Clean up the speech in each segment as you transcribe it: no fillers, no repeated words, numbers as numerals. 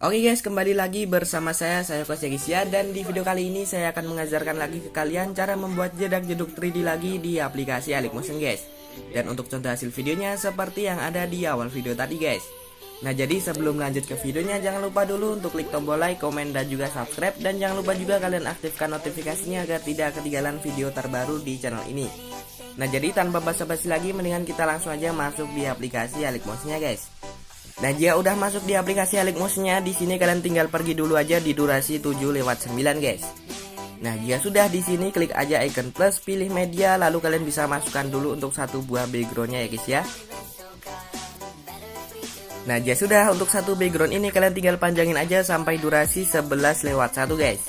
Oke guys, kembali lagi bersama saya Coach Gisya, dan di video kali ini saya akan mengajarkan lagi ke kalian cara membuat jedak-jeduk 3D lagi di aplikasi Alikmotion guys. Dan untuk contoh hasil videonya seperti yang ada di awal video tadi guys. Nah jadi sebelum lanjut ke videonya, jangan lupa dulu untuk klik tombol like, komen, dan juga subscribe. Dan jangan lupa juga kalian aktifkan notifikasinya agar tidak ketinggalan video terbaru di channel ini. Nah jadi tanpa basa-basi lagi, mendingan kita langsung aja masuk di aplikasi Alikmotion guys. Nah jika udah masuk di aplikasi Alikmotion, di sini kalian tinggal pergi dulu aja di durasi 7/9 guys. Nah jika sudah, di sini klik aja icon plus, pilih media, lalu kalian bisa masukkan dulu untuk satu buah backgroundnya ya guys ya. Nah jika sudah, untuk satu background ini kalian tinggal panjangin aja sampai durasi 11/1 guys.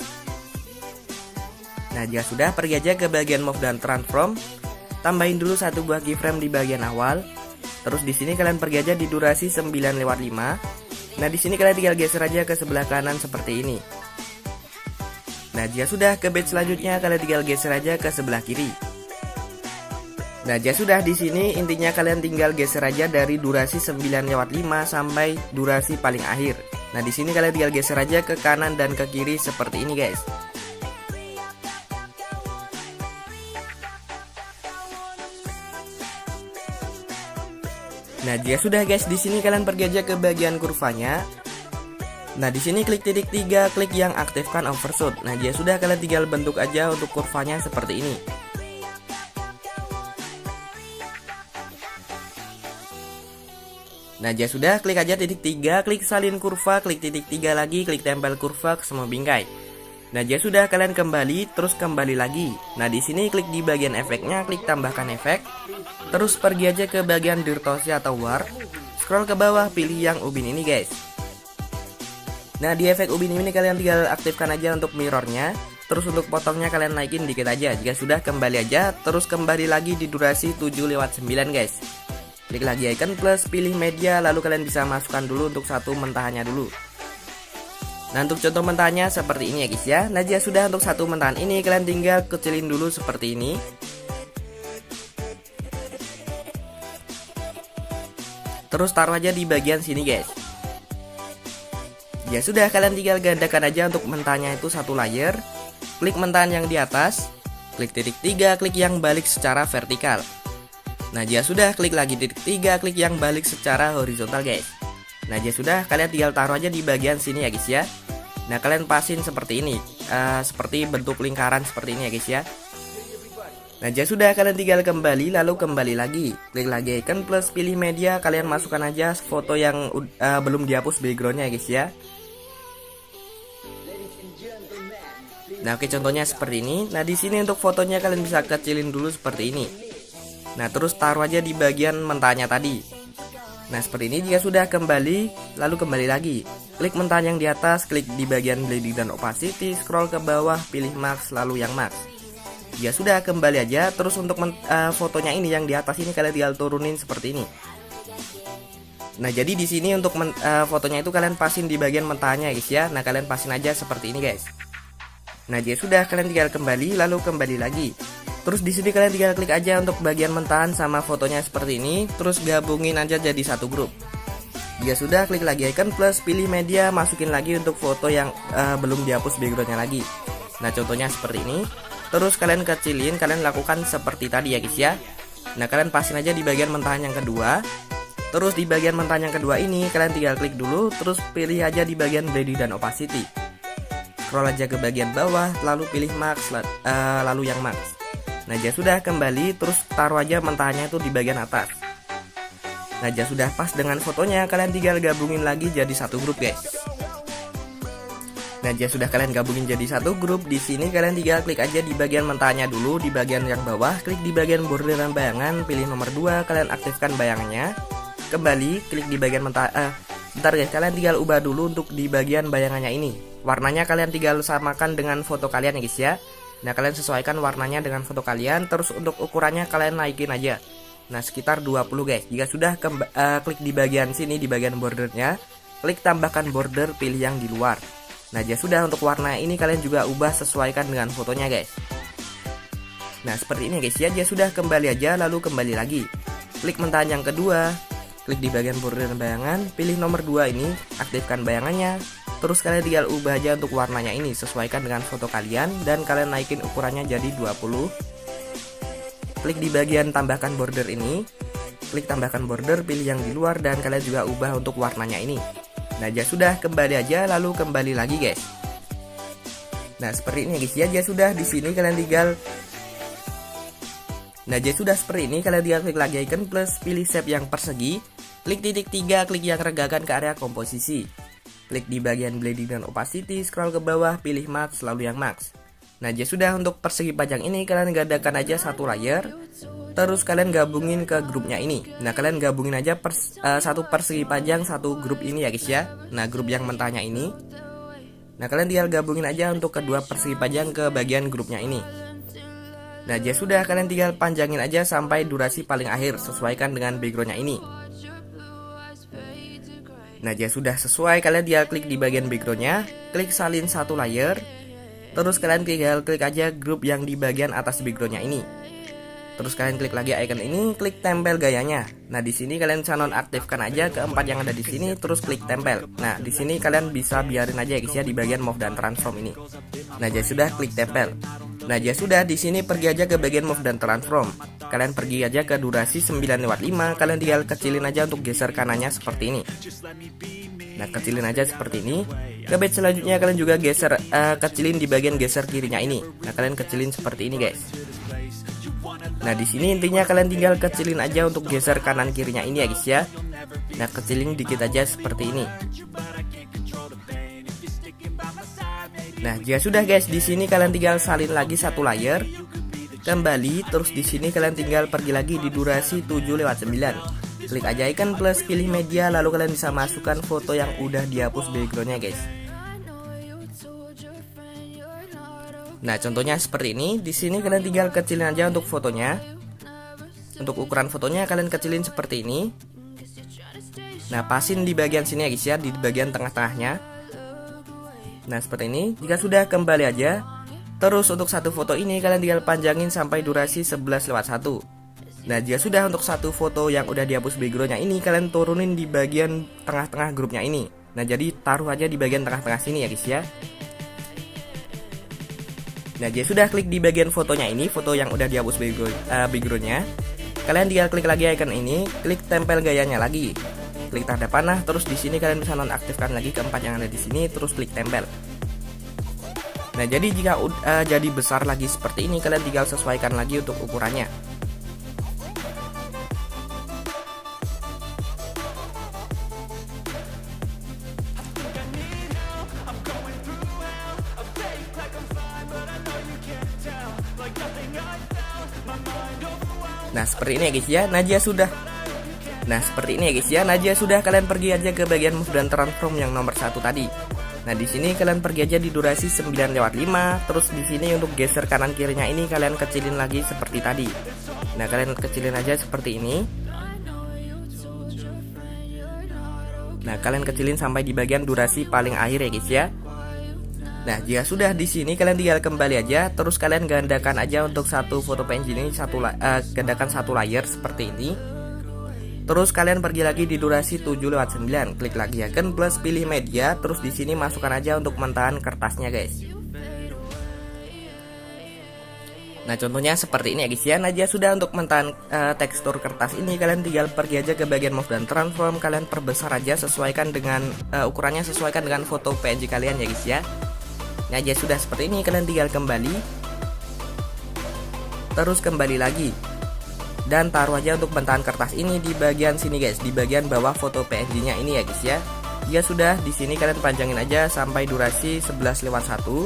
Nah jika sudah, pergi aja ke bagian move dan transform, tambahin dulu satu buah keyframe di bagian awal. Terus di sini kalian pergi aja di durasi 9/5. Nah di sini kalian tinggal geser aja ke sebelah kanan seperti ini. Nah jika sudah, ke batch selanjutnya kalian tinggal geser aja ke sebelah kiri. Nah jika sudah, di sini intinya kalian tinggal geser aja dari durasi 9/5 sampai durasi paling akhir. Nah di sini kalian tinggal geser aja ke kanan dan ke kiri seperti ini guys. Nah jika sudah guys, di sini kalian pergi aja ke bagian kurvanya. Nah di sini klik titik 3, klik yang aktifkan overshoot. Nah jika sudah, kalian tinggal bentuk aja untuk kurvanya seperti ini. Nah jika sudah, klik aja titik 3, klik salin kurva, klik titik 3 lagi, klik tempel kurva ke semua bingkai. Nah jika sudah, kalian kembali, terus kembali lagi. Nah di sini klik di bagian efeknya, klik tambahkan efek. Terus pergi aja ke bagian dirtorsi atau warp. Scroll ke bawah, pilih yang ubin ini guys. Nah di efek ubin ini kalian tinggal aktifkan aja untuk mirrornya. Terus untuk potongnya kalian naikin dikit aja. Jika sudah, kembali aja, terus kembali lagi di durasi 7/9 guys. Klik lagi icon plus, pilih media, lalu kalian bisa masukkan dulu untuk satu mentahannya dulu. Nah untuk contoh mentahannya seperti ini ya guys ya. Nah jika sudah, untuk satu mentahan ini kalian tinggal kecilin dulu seperti ini. Terus taruh aja di bagian sini guys. Ya sudah, kalian tinggal gandakan aja untuk mentahannya itu satu layer. Klik mentahan yang di atas, klik titik 3, klik yang balik secara vertikal. Nah jika sudah, klik lagi titik 3, klik yang balik secara horizontal guys. Nah jika sudah, kalian tinggal taruh aja di bagian sini ya guys ya. Nah kalian pasin seperti ini, seperti bentuk lingkaran seperti ini ya guys ya. Nah jika sudah, kalian tinggal kembali, lalu kembali lagi, klik lagi icon plus, pilih media, kalian masukkan aja foto yang belum dihapus backgroundnya ya guys ya. Nah oke, contohnya seperti ini. Nah di sini untuk fotonya kalian bisa kecilin dulu seperti ini. Nah terus taruh aja di bagian mentahnya tadi. Nah seperti ini. Jika sudah, kembali, lalu kembali lagi, klik mentahan yang di atas, klik di bagian blending dan opacity, scroll ke bawah, pilih max, lalu yang max. Jika sudah, kembali aja, terus untuk fotonya ini yang di atas ini kalian tinggal turunin seperti ini. Nah jadi di sini untuk fotonya itu kalian pasin di bagian mentahannya guys ya. Nah kalian pasin aja seperti ini guys. Nah jika sudah, kalian tinggal kembali, lalu kembali lagi. Terus di sini kalian tinggal klik aja untuk bagian mentahan sama fotonya seperti ini, terus gabungin aja jadi satu grup. Jika sudah, klik lagi icon plus, pilih media, masukin lagi untuk foto yang belum dihapus backgroundnya lagi. Nah contohnya seperti ini. Terus kalian kecilin, kalian lakukan seperti tadi ya guys ya. Nah kalian pasin aja di bagian mentahan yang kedua. Terus di bagian mentahan yang kedua ini kalian tinggal klik dulu, terus pilih aja di bagian blending dan opacity. Scroll aja ke bagian bawah, lalu pilih max, lalu yang max. Nah jika sudah, kembali, terus taruh aja mentahannya itu di bagian atas. Nah jika sudah pas dengan fotonya, kalian tinggal gabungin lagi jadi satu grup guys. Nah jika sudah kalian gabungin jadi satu grup, di sini kalian tinggal klik aja di bagian mentahannya dulu, di bagian yang bawah, klik di bagian borderan bayangan, pilih nomor 2, kalian aktifkan bayangannya. Kembali, klik di bagian Bentar guys, kalian tinggal ubah dulu untuk di bagian bayangannya ini. Warnanya kalian tinggal samakan dengan foto kalian ya guys ya. Nah kalian sesuaikan warnanya dengan foto kalian. Terus untuk ukurannya kalian naikin aja. Nah sekitar 20 guys. Jika sudah klik di bagian sini, di bagian bordernya, klik tambahkan border, pilih yang di luar. Nah jika sudah, untuk warna ini kalian juga ubah sesuaikan dengan fotonya guys. Nah seperti ini guys ya. Jika sudah, kembali aja, lalu kembali lagi. Klik mentahan yang kedua, klik di bagian border bayangan, pilih nomor 2 ini, aktifkan bayangannya. Terus kalian tinggal ubah aja untuk warnanya ini, sesuaikan dengan foto kalian, dan kalian naikin ukurannya jadi 20. Klik di bagian tambahkan border ini, klik tambahkan border, pilih yang di luar, dan kalian juga ubah untuk warnanya ini. Nah jika sudah, kembali aja, lalu kembali lagi guys. Nah seperti ini guys ya. Jika sudah, di sini kalian tinggal jika sudah seperti ini, kalian tinggal klik lagi icon plus, pilih shape yang persegi, klik titik 3, klik yang reggakan ke area komposisi. Klik di bagian blending dan opacity, scroll ke bawah, pilih max, lalu yang max. Nah jika sudah, untuk persegi panjang ini kalian gadakan aja satu layer. Terus kalian gabungin ke grupnya ini. Nah kalian gabungin aja satu persegi panjang satu grup ini ya guys ya. Nah grup yang mentahnya ini. Nah kalian tinggal gabungin aja untuk kedua persegi panjang ke bagian grupnya ini. Nah jika sudah, kalian tinggal panjangin aja sampai durasi paling akhir, sesuaikan dengan backgroundnya ini. Nah jika sudah sesuai, kalian tinggal klik di bagian backgroundnya, klik salin satu layer. Terus kalian tinggal klik aja grup yang di bagian atas backgroundnya ini. Terus kalian klik lagi icon ini, klik tempel gayanya. Nah di sini kalian bisa nonaktifkan aja keempat yang ada di sini, terus klik tempel. Nah di sini kalian bisa biarin aja guys ya di bagian move dan transform ini. Nah jika sudah, klik tempel. Nah jika sudah, di sini pergi aja ke bagian move dan transform. Kalian pergi aja ke durasi 9/5. Kalian tinggal kecilin aja untuk geser kanannya seperti ini. Nah kecilin aja seperti ini. Ke batch selanjutnya kalian juga geser kecilin di bagian geser kirinya ini. Nah kalian kecilin seperti ini guys. Nah di sini intinya kalian tinggal kecilin aja untuk geser kanan kirinya ini ya guys ya. Nah kecilin dikit aja seperti ini. Nah jika sudah guys, di sini kalian tinggal salin lagi satu layer, kembali. Terus di sini kalian tinggal pergi lagi di durasi 7/9. Klik aja icon plus, pilih media, lalu kalian bisa masukkan foto yang udah dihapus backgroundnya guys. Nah contohnya seperti ini. Di sini kalian tinggal kecilin aja untuk fotonya. Untuk ukuran fotonya kalian kecilin seperti ini. Nah pasin di bagian sini ya guys ya, di bagian tengah-tengahnya. Nah seperti ini. Jika sudah, kembali aja. Terus untuk satu foto ini kalian tinggal panjangin sampai durasi 11/1. Nah jika sudah, untuk satu foto yang udah dihapus backgroundnya ini kalian turunin di bagian tengah-tengah grupnya ini. Nah jadi taruh aja di bagian tengah-tengah sini ya guys ya. Nah jika sudah, klik di bagian fotonya ini, foto yang udah dihapus backgroundnya. Kalian tinggal klik lagi icon ini, klik tempel gayanya lagi, klik tanda panah. Terus di sini kalian bisa nonaktifkan lagi keempat yang ada di sini, terus klik tempel. Nah jadi jika jadi besar lagi seperti ini, kalian tinggal sesuaikan lagi untuk ukurannya. Nah seperti ini ya guys ya. Najia sudah. Nah seperti ini ya guys ya. Najia sudah, kalian pergi aja ke bagian move dan transform yang nomor 1 tadi. Nah di sini kalian pergi aja di durasi 9/5. Terus di sini untuk geser kanan kirinya ini kalian kecilin lagi seperti tadi. Nah kalian kecilin aja seperti ini. Nah kalian kecilin sampai di bagian durasi paling akhir ya guys ya. Nah jika sudah, di sini kalian tinggal kembali aja. Terus kalian gandakan aja untuk satu foto PNG ini, gandakan satu layer seperti ini. Terus kalian pergi lagi di durasi 7/9. Klik lagi icon plus, pilih media. Terus di sini masukkan aja untuk mentahan kertasnya guys. Nah contohnya seperti ini ya guys ya. Nah jika sudah, untuk mentahan tekstur kertas ini kalian tinggal pergi aja ke bagian move dan transform. Kalian perbesar aja, sesuaikan dengan ukurannya, sesuaikan dengan foto PNG kalian ya guys ya. Nah jika sudah seperti ini, kalian tinggal kembali. Terus kembali lagi. Dan taruh aja untuk mentahan kertas ini di bagian sini guys, di bagian bawah foto PNG-nya ini ya guys ya. Jika sudah, di sini kalian panjangin aja sampai durasi 11/1.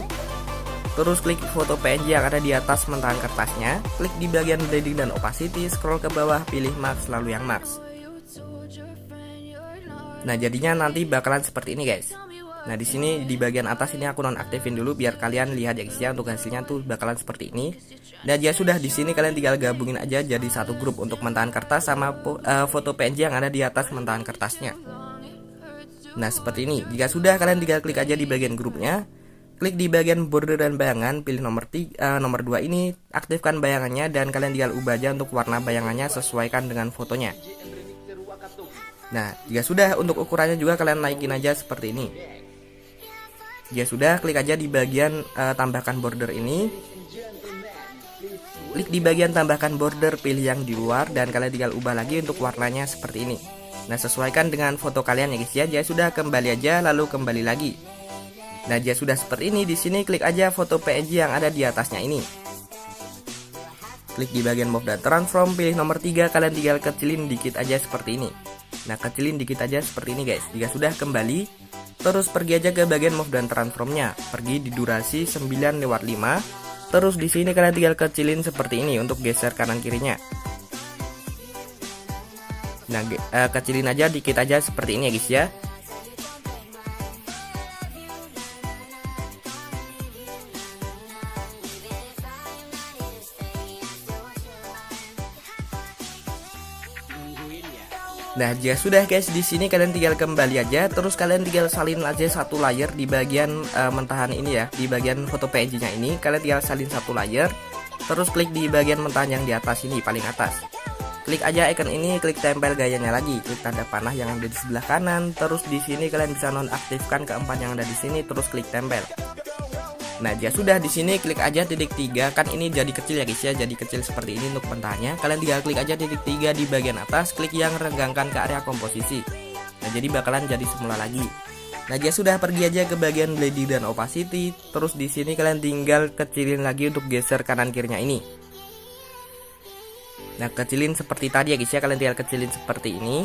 Terus klik foto PNG yang ada di atas mentahan kertasnya, klik di bagian blending dan opacity, scroll ke bawah, pilih max, lalu yang max. Nah, jadinya nanti bakalan seperti ini guys. Nah, di sini di bagian atas ini aku nonaktifin dulu biar kalian lihat ya guys ya, untuk hasilnya tuh bakalan seperti ini. Dan ya sudah, di sini kalian tinggal gabungin aja jadi satu grup untuk mentahan kertas sama foto PNG yang ada di atas mentahan kertasnya. Nah, seperti ini. Jika sudah, kalian tinggal klik aja di bagian grupnya. Klik di bagian border dan bayangan, pilih nomor 2 ini, aktifkan bayangannya dan kalian tinggal ubah aja untuk warna bayangannya sesuaikan dengan fotonya. Nah, jika sudah, untuk ukurannya juga kalian naikin aja seperti ini. Jika sudah, klik aja di bagian tambahkan border ini. Klik di bagian tambahkan border, pilih yang di luar dan kalian tinggal ubah lagi untuk warnanya seperti ini. Nah, sesuaikan dengan foto kalian ya guys ya. Jika sudah, kembali aja lalu kembali lagi. Nah, jika sudah seperti ini, di sini klik aja foto PNG yang ada di atasnya ini. Klik di bagian move dan transform, pilih nomor 3, kalian tinggal kecilin dikit aja seperti ini. Nah, kecilin dikit aja seperti ini guys. Jika sudah, kembali, terus pergi aja ke bagian move dan transformnya. Pergi di durasi 9/5. Terus di sini kalian tinggal kecilin seperti ini untuk geser kanan kirinya. Nah, kecilin aja dikit aja seperti ini ya guys ya. Nah, jika sudah guys, di sini kalian tinggal kembali aja, terus kalian tinggal salin aja satu layer di bagian mentahan ini ya, di bagian foto PNG-nya ini, kalian tinggal salin satu layer, terus klik di bagian mentahan yang di atas ini, paling atas. Klik aja icon ini, klik tempel gayanya lagi, klik tanda panah yang ada di sebelah kanan, terus di sini kalian bisa nonaktifkan keempat yang ada di sini, terus klik tempel. Nah, jika sudah, di sini klik aja titik 3, kan ini jadi kecil ya guys ya, jadi kecil seperti ini untuk mentahannya. Kalian tinggal klik aja titik 3 di bagian atas, klik yang renggangkan ke area komposisi. Nah, jadi bakalan jadi semula lagi. Nah, jika sudah, pergi aja ke bagian blending dan opacity, terus di sini kalian tinggal kecilin lagi untuk geser kanan kirinya ini. Nah, kecilin seperti tadi ya guys ya, kalian tinggal kecilin seperti ini.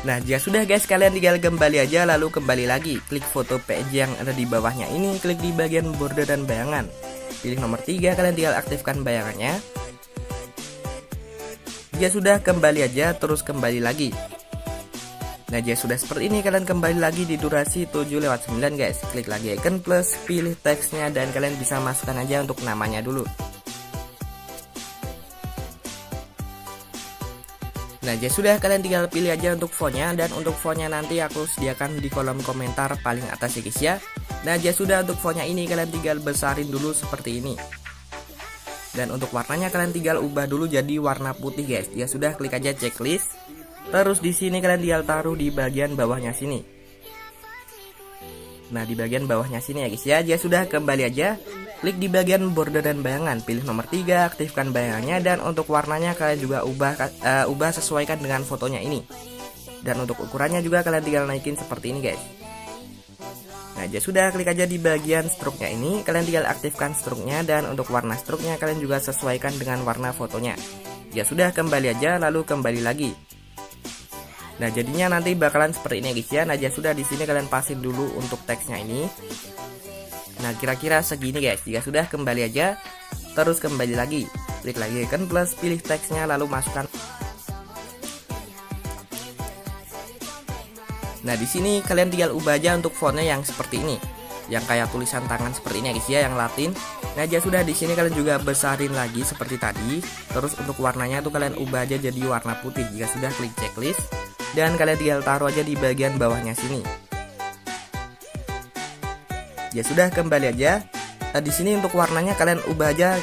Nah, jika sudah guys, kalian tinggal kembali aja lalu kembali lagi. Klik foto PNG yang ada di bawahnya ini, klik di bagian border dan bayangan. Pilih nomor 3, kalian tinggal aktifkan bayangannya. Jika sudah, kembali aja, terus kembali lagi. Nah, jika sudah seperti ini, kalian kembali lagi di durasi 7/9 guys. Klik lagi icon plus, pilih teksnya dan kalian bisa masukkan aja untuk namanya dulu. Nah, jadi sudah, kalian tinggal pilih aja untuk fontnya, dan untuk fontnya nanti aku sediakan di kolom komentar paling atas ya guys ya. Nah, jadi sudah, untuk fontnya ini kalian tinggal besarin dulu seperti ini. Dan untuk warnanya kalian tinggal ubah dulu jadi warna putih guys. Ya sudah, klik aja checklist. Terus di sini kalian tinggal taruh di bagian bawahnya sini. Nah, di bagian bawahnya sini ya guys ya. Ya sudah, kembali aja. Klik di bagian border dan bayangan, pilih nomor 3, aktifkan bayangannya, dan untuk warnanya kalian juga ubah sesuaikan dengan fotonya ini. Dan untuk ukurannya juga kalian tinggal naikin seperti ini guys. Nah, ya sudah, klik aja di bagian stroke-nya ini, kalian tinggal aktifkan stroke-nya, dan untuk warna stroke-nya kalian juga sesuaikan dengan warna fotonya. Ya sudah, kembali aja lalu kembali lagi. Nah, jadinya nanti bakalan seperti ini guys ya. Nah, ya sudah, di sini kalian pasin dulu untuk teksnya ini. Nah, kira-kira segini guys. Jika sudah, kembali aja, terus kembali lagi, klik lagi icon plus, pilih teksnya lalu masukkan. Nah, di sini kalian tinggal ubah aja untuk fontnya yang seperti ini, yang kayak tulisan tangan seperti ini guys ya, yang Latin. Nah, jika sudah, di sini kalian juga besarin lagi seperti tadi. Terus untuk warnanya tuh kalian ubah aja jadi warna putih. Jika sudah, klik checklist dan kalian tinggal taruh aja di bagian bawahnya sini. Ya sudah, kembali aja. Di sini untuk warnanya kalian ubah aja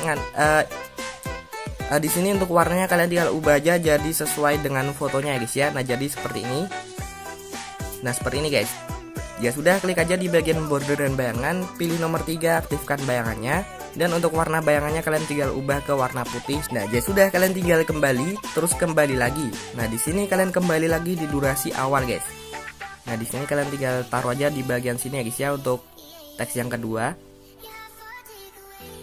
di sini untuk warnanya kalian tinggal ubah aja jadi sesuai dengan fotonya ya guys ya. Nah, jadi seperti ini. Nah, seperti ini guys. Ya sudah, klik aja di bagian border dan bayangan, pilih nomor 3, aktifkan bayangannya, dan untuk warna bayangannya kalian tinggal ubah ke warna putih. Nah, ya sudah, kalian tinggal kembali, terus kembali lagi. Nah, di sini kalian kembali lagi di durasi awal guys. Nah, di sini kalian tinggal taruh aja di bagian sini ya guys ya untuk teks yang kedua.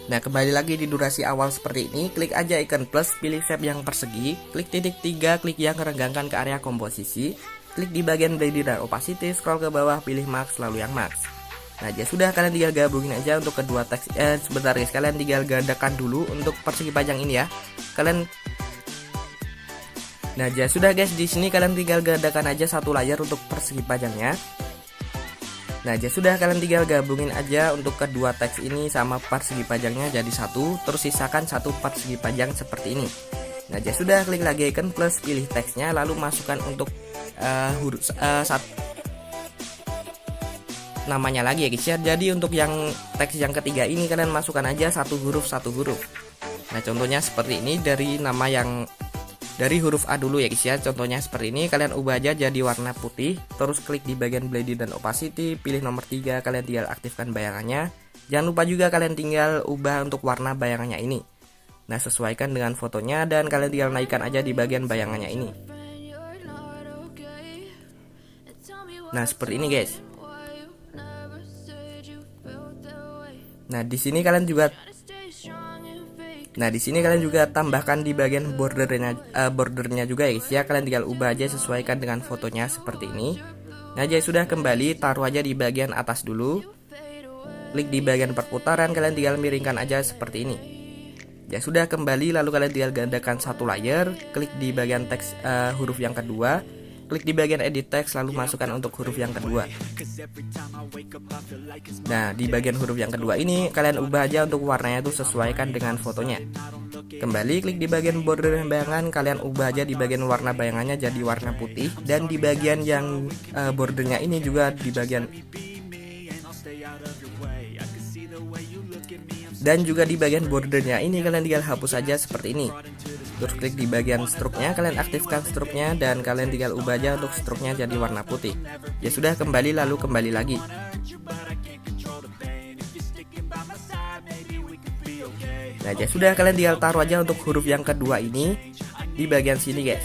Nah, kembali lagi di durasi awal seperti ini, klik aja icon plus, pilih shape yang persegi, klik titik 3, klik yang renggangkan ke area komposisi, klik di bagian blending dan opacity, scroll ke bawah, pilih max, lalu yang max. Nah, ya sudah, kalian tinggal gabungin aja untuk kedua teks. Sebentar guys, kalian tinggal gandakan dulu untuk persegi panjang ini ya. Nah, ya sudah guys, di sini kalian tinggal gandakan aja satu layar untuk persegi panjangnya. Nah, ya sudah, kalian tinggal gabungin aja untuk kedua teks ini sama persegi panjangnya jadi satu, terus sisakan satu persegi panjang seperti ini. Nah, ya sudah, klik lagi icon plus, pilih teksnya, lalu masukkan untuk huruf namanya lagi ya guys ya. Jadi untuk yang teks yang ketiga ini kalian masukkan aja satu huruf. Nah, contohnya seperti ini, dari huruf A dulu ya guys ya. Contohnya seperti ini, kalian ubah aja jadi warna putih, terus klik di bagian blending dan opacity, pilih nomor 3, kalian tinggal aktifkan bayangannya. Jangan lupa juga kalian tinggal ubah untuk warna bayangannya ini. Nah, sesuaikan dengan fotonya dan kalian tinggal naikkan aja di bagian bayangannya ini. Nah, seperti ini guys. Nah, di sini kalian juga tambahkan di bagian bordernya juga ya guys ya. Kalian tinggal ubah aja sesuaikan dengan fotonya seperti ini. Nah, jadi sudah, kembali taruh aja di bagian atas dulu. Klik di bagian perputaran, kalian tinggal miringkan aja seperti ini. Ya sudah, kembali, lalu kalian tinggal gandakan satu layer, klik di bagian teks huruf yang kedua. Klik di bagian edit text, lalu masukkan untuk huruf yang kedua. Nah, di bagian huruf yang kedua ini kalian ubah aja untuk warnanya tuh sesuaikan dengan fotonya. Kembali, klik di bagian border bayangan, kalian ubah aja di bagian warna bayangannya jadi warna putih. Dan di bagian yang bordernya ini juga di bagian bordernya ini kalian tinggal hapus aja seperti ini. Terus klik di bagian struknya, kalian aktifkan struknya dan kalian tinggal ubah aja untuk struknya jadi warna putih. Ya sudah, kembali, lalu kembali lagi. Nah, ya sudah, kalian tinggal taruh aja untuk huruf yang kedua ini di bagian sini guys.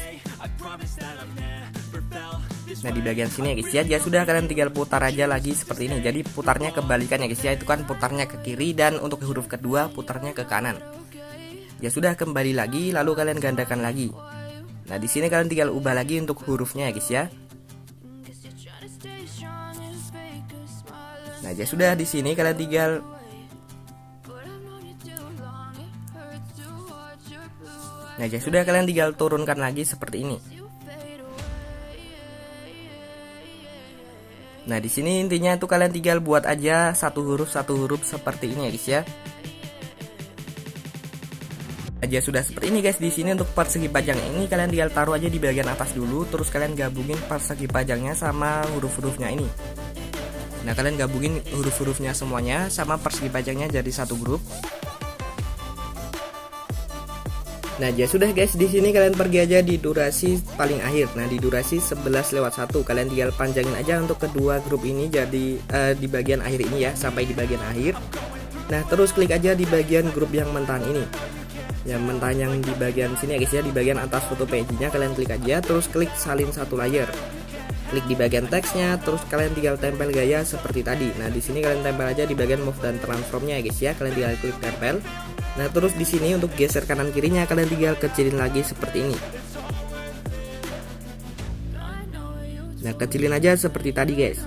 Nah, di bagian sini ya guys ya. Ya sudah, kalian tinggal putar aja lagi seperti ini. Jadi putarnya kebalikan ya guys ya. Itu kan putarnya ke kiri, dan untuk huruf kedua putarnya ke kanan. Ya sudah, kembali lagi, lalu kalian gandakan lagi. Nah, di sini kalian tinggal ubah lagi untuk hurufnya ya guys ya. Nah, ya sudah, di sini kalian tinggal turunkan lagi seperti ini. Nah, di sini intinya itu kalian tinggal buat aja satu huruf seperti ini ya guys ya. Aja sudah seperti ini guys. Di sini untuk persegi panjang ini kalian tinggal taruh aja di bagian atas dulu, terus kalian gabungin persegi panjangnya sama huruf-hurufnya ini. Nah, kalian gabungin huruf-hurufnya semuanya sama persegi panjangnya jadi satu grup. Nah, ya sudah guys, di sini kalian pergi aja di durasi paling akhir. Nah, di durasi 11/1 kalian tinggal panjangin aja untuk kedua grup ini jadi di bagian akhir ini ya, sampai di bagian akhir. Nah, terus klik aja di bagian grup yang mentahan ini. Yang mentahan yang di bagian sini ya guys ya, di bagian atas foto PNG-nya kalian klik aja, terus klik salin satu layer. Klik di bagian teksnya, terus kalian tinggal tempel gaya seperti tadi. Nah, di sini kalian tempel aja di bagian move dan transformnya ya guys ya. Kalian tinggal klik tempel. Nah, terus di sini untuk geser kanan kirinya kalian tinggal kecilin lagi seperti ini. Nah, kecilin aja seperti tadi guys.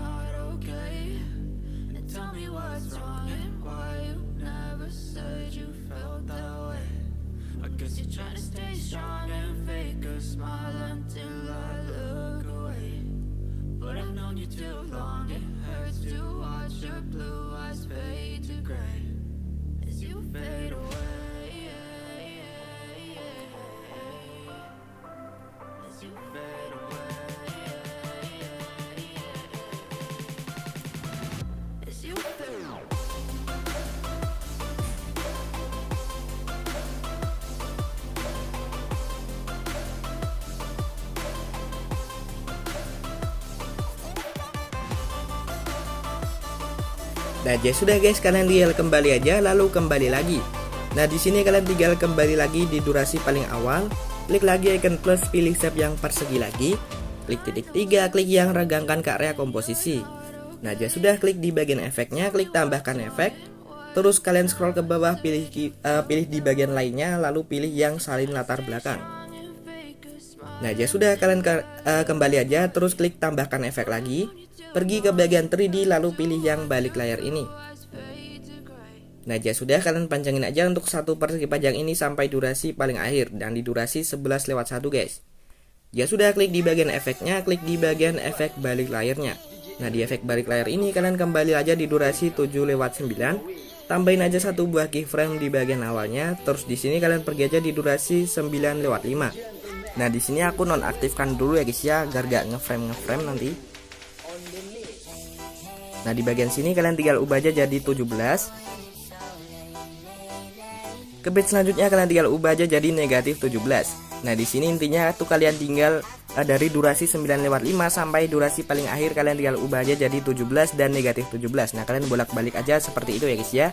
Nah, ya sudah guys, kalian tinggal kembali aja lalu kembali lagi. Nah, di sini kalian tinggal kembali lagi di durasi paling awal. Klik lagi icon plus, pilih shape yang persegi lagi. Klik titik 3, klik yang regangkan ke area komposisi. Nah, ya sudah, klik di bagian efeknya, klik tambahkan efek. Terus kalian scroll ke bawah, pilih di bagian lainnya, lalu pilih yang salin latar belakang. Nah, ya sudah, kalian kembali aja, terus klik tambahkan efek lagi. Pergi ke bagian 3D, lalu pilih yang balik layar ini. Nah, ya sudah, kalian panjangin aja untuk satu persegi panjang ini sampai durasi paling akhir, dan di durasi 11/1 guys. Ya sudah, klik di bagian efeknya, klik di bagian efek balik layarnya. Nah, di efek balik layar ini kalian kembali aja di durasi 7/9. Tambahin aja satu buah keyframe di bagian awalnya. Terus di sini kalian pergi aja di durasi 9/5. Nah, di sini aku nonaktifkan dulu ya guys ya, agar gak ngeframe nanti. Nah, di bagian sini kalian tinggal ubah aja jadi 17. Ke bit selanjutnya kalian tinggal ubah aja jadi -17. Nah, di sini intinya tuh kalian tinggal dari durasi 9/5 sampai durasi paling akhir kalian tinggal ubah aja jadi 17 dan -17. Nah, kalian bolak-balik aja seperti itu ya guys ya.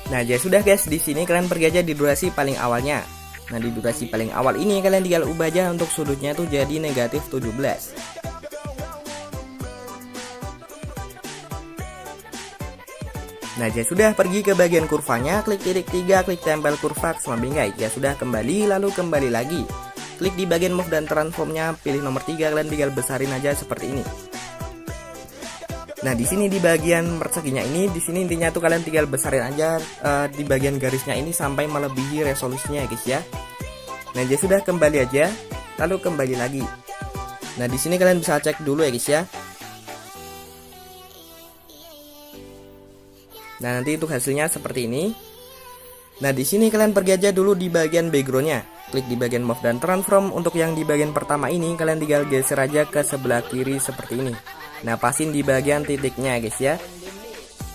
Nah, ya sudah guys, di sini kalian pergi aja di durasi paling awalnya. Nah, di durasi paling awal ini kalian tinggal ubah aja untuk sudutnya tuh jadi -17. Nah, ya sudah, pergi ke bagian kurvanya, klik titik 3, klik tempel kurva sama bingkai. Ya sudah, kembali, lalu kembali lagi. Klik di bagian move dan transformnya, pilih nomor 3, kalian tinggal besarin aja seperti ini. Nah, di sini di bagian perseginya ini, di sini intinya tuh kalian tinggal besarin aja di bagian garisnya ini sampai melebihi resolusinya ya guys ya. Nah, jadi sudah, kembali aja, lalu kembali lagi. Nah, di sini kalian bisa cek dulu ya guys ya. Nah, nanti untuk hasilnya seperti ini. Nah, di sini kalian pergi aja dulu di bagian backgroundnya, klik di bagian move dan transform. Untuk yang di bagian pertama ini kalian tinggal geser aja ke sebelah kiri seperti ini. Nah, pasin di bagian titiknya guys ya.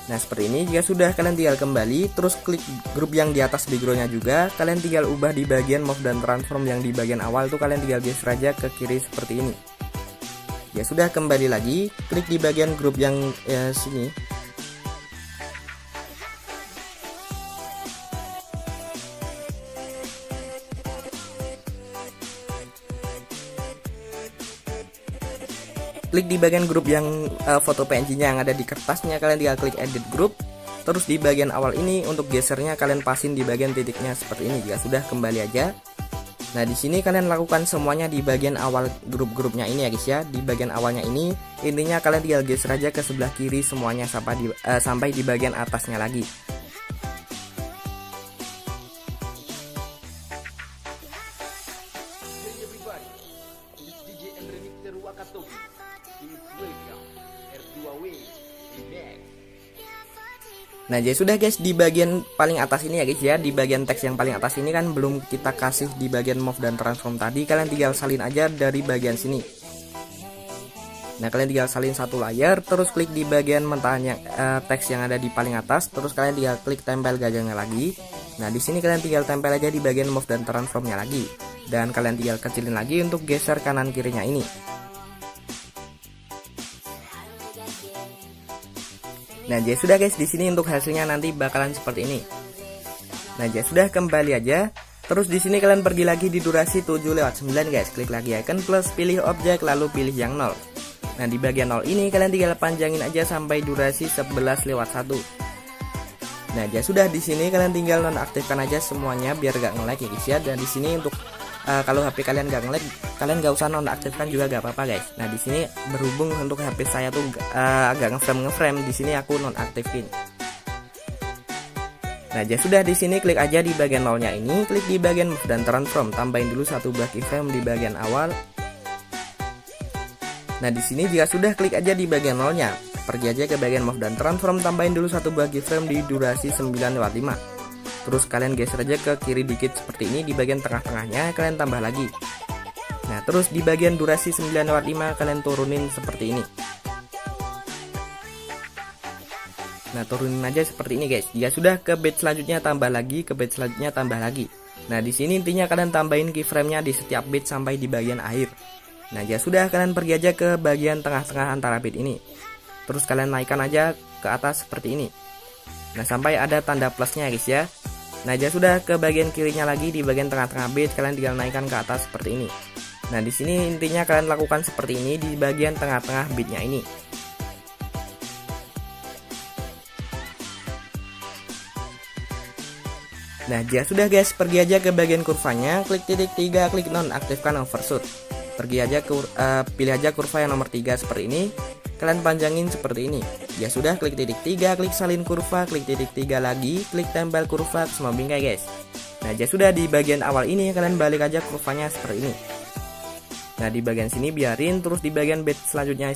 Nah, seperti ini. Jika sudah, kalian tinggal kembali, terus klik grup yang di atas backgroundnya juga. Kalian tinggal ubah di bagian move dan transform yang di bagian awal tuh kalian tinggal geser aja ke kiri seperti ini. Ya sudah, kembali lagi, klik di bagian grup yang sini. Klik di bagian grup yang foto PNG-nya yang ada di kertasnya, kalian tinggal klik edit group. Terus di bagian awal ini untuk gesernya kalian pasin di bagian titiknya seperti ini. Jika sudah, kembali aja. Nah, di sini kalian lakukan semuanya di bagian awal grup-grupnya ini ya guys ya. Di bagian awalnya ini intinya kalian tinggal geser aja ke sebelah kiri semuanya sampai di bagian atasnya lagi. Nah, jadi sudah guys, di bagian paling atas ini ya guys ya, di bagian teks yang paling atas ini kan belum kita kasih di bagian move dan transform tadi. Kalian tinggal salin aja dari bagian sini. Nah, kalian tinggal salin satu layar, terus klik di bagian mentahnya teks yang ada di paling atas, terus kalian tinggal klik tempel gajahnya lagi. Nah, di sini kalian tinggal tempel aja di bagian move dan transformnya lagi, dan kalian tinggal kecilin lagi untuk geser kanan kirinya ini. Nah, jadi sudah guys, di sini untuk hasilnya nanti bakalan seperti ini. Nah, jadi sudah, kembali aja. Terus di sini kalian pergi lagi di durasi 7/9 guys. Klik lagi icon plus, pilih objek, lalu pilih yang 0. Nah, di bagian 0 ini kalian tinggal panjangin aja sampai durasi 11/1. Nah, jadi sudah, di sini kalian tinggal nonaktifkan aja semuanya biar gak nge-lag ya guys ya. Dan di sini untuk kalau HP kalian gak nge-lag, kalian gak usah nonaktifkan juga gak apa-apa guys. Nah, di sini berhubung untuk HP saya tuh agak ngeframe, di sini aku nonaktifin. Nah, jadi sudah, di sini klik aja di bagian 0-nya ini, klik di bagian move dan transform, tambahin dulu satu buah keyframe di bagian awal. Nah, di sini jika sudah, klik aja di bagian 0-nya, pergi aja ke bagian move dan transform, tambahin dulu satu buah keyframe di durasi 9/5. Terus kalian geser aja ke kiri dikit seperti ini, di bagian tengah-tengahnya kalian tambah lagi. Nah, terus di bagian durasi 9/5 kalian turunin seperti ini. Nah, turunin aja seperti ini guys. Jika sudah, ke bit selanjutnya tambah lagi, ke bit selanjutnya tambah lagi. Nah, di sini intinya kalian tambahin keyframe-nya di setiap bit sampai di bagian akhir. Nah jika sudah, kalian pergi aja ke bagian tengah-tengah antara bit ini. Terus kalian naikkan aja ke atas seperti ini. Nah sampai ada tanda plusnya guys ya. Nah jika sudah, ke bagian kirinya lagi di bagian tengah-tengah bit kalian tinggal naikkan ke atas seperti ini. Nah di sini intinya kalian lakukan seperti ini di bagian tengah-tengah bitnya ini. Nah jika sudah guys, pergi aja ke bagian kurvanya, klik titik 3, klik nonaktifkan overshoot. Pergi aja ke pilih aja kurva yang nomor 3 seperti ini. Kalian panjangin seperti ini. Ya sudah, klik titik 3, klik salin kurva, klik titik 3 lagi, klik tempel kurva ke semua bingkai guys. Nah jika sudah, di bagian awal ini kalian balik aja kurvanya seperti ini. Nah di bagian sini biarin, terus di bagian bit selanjutnya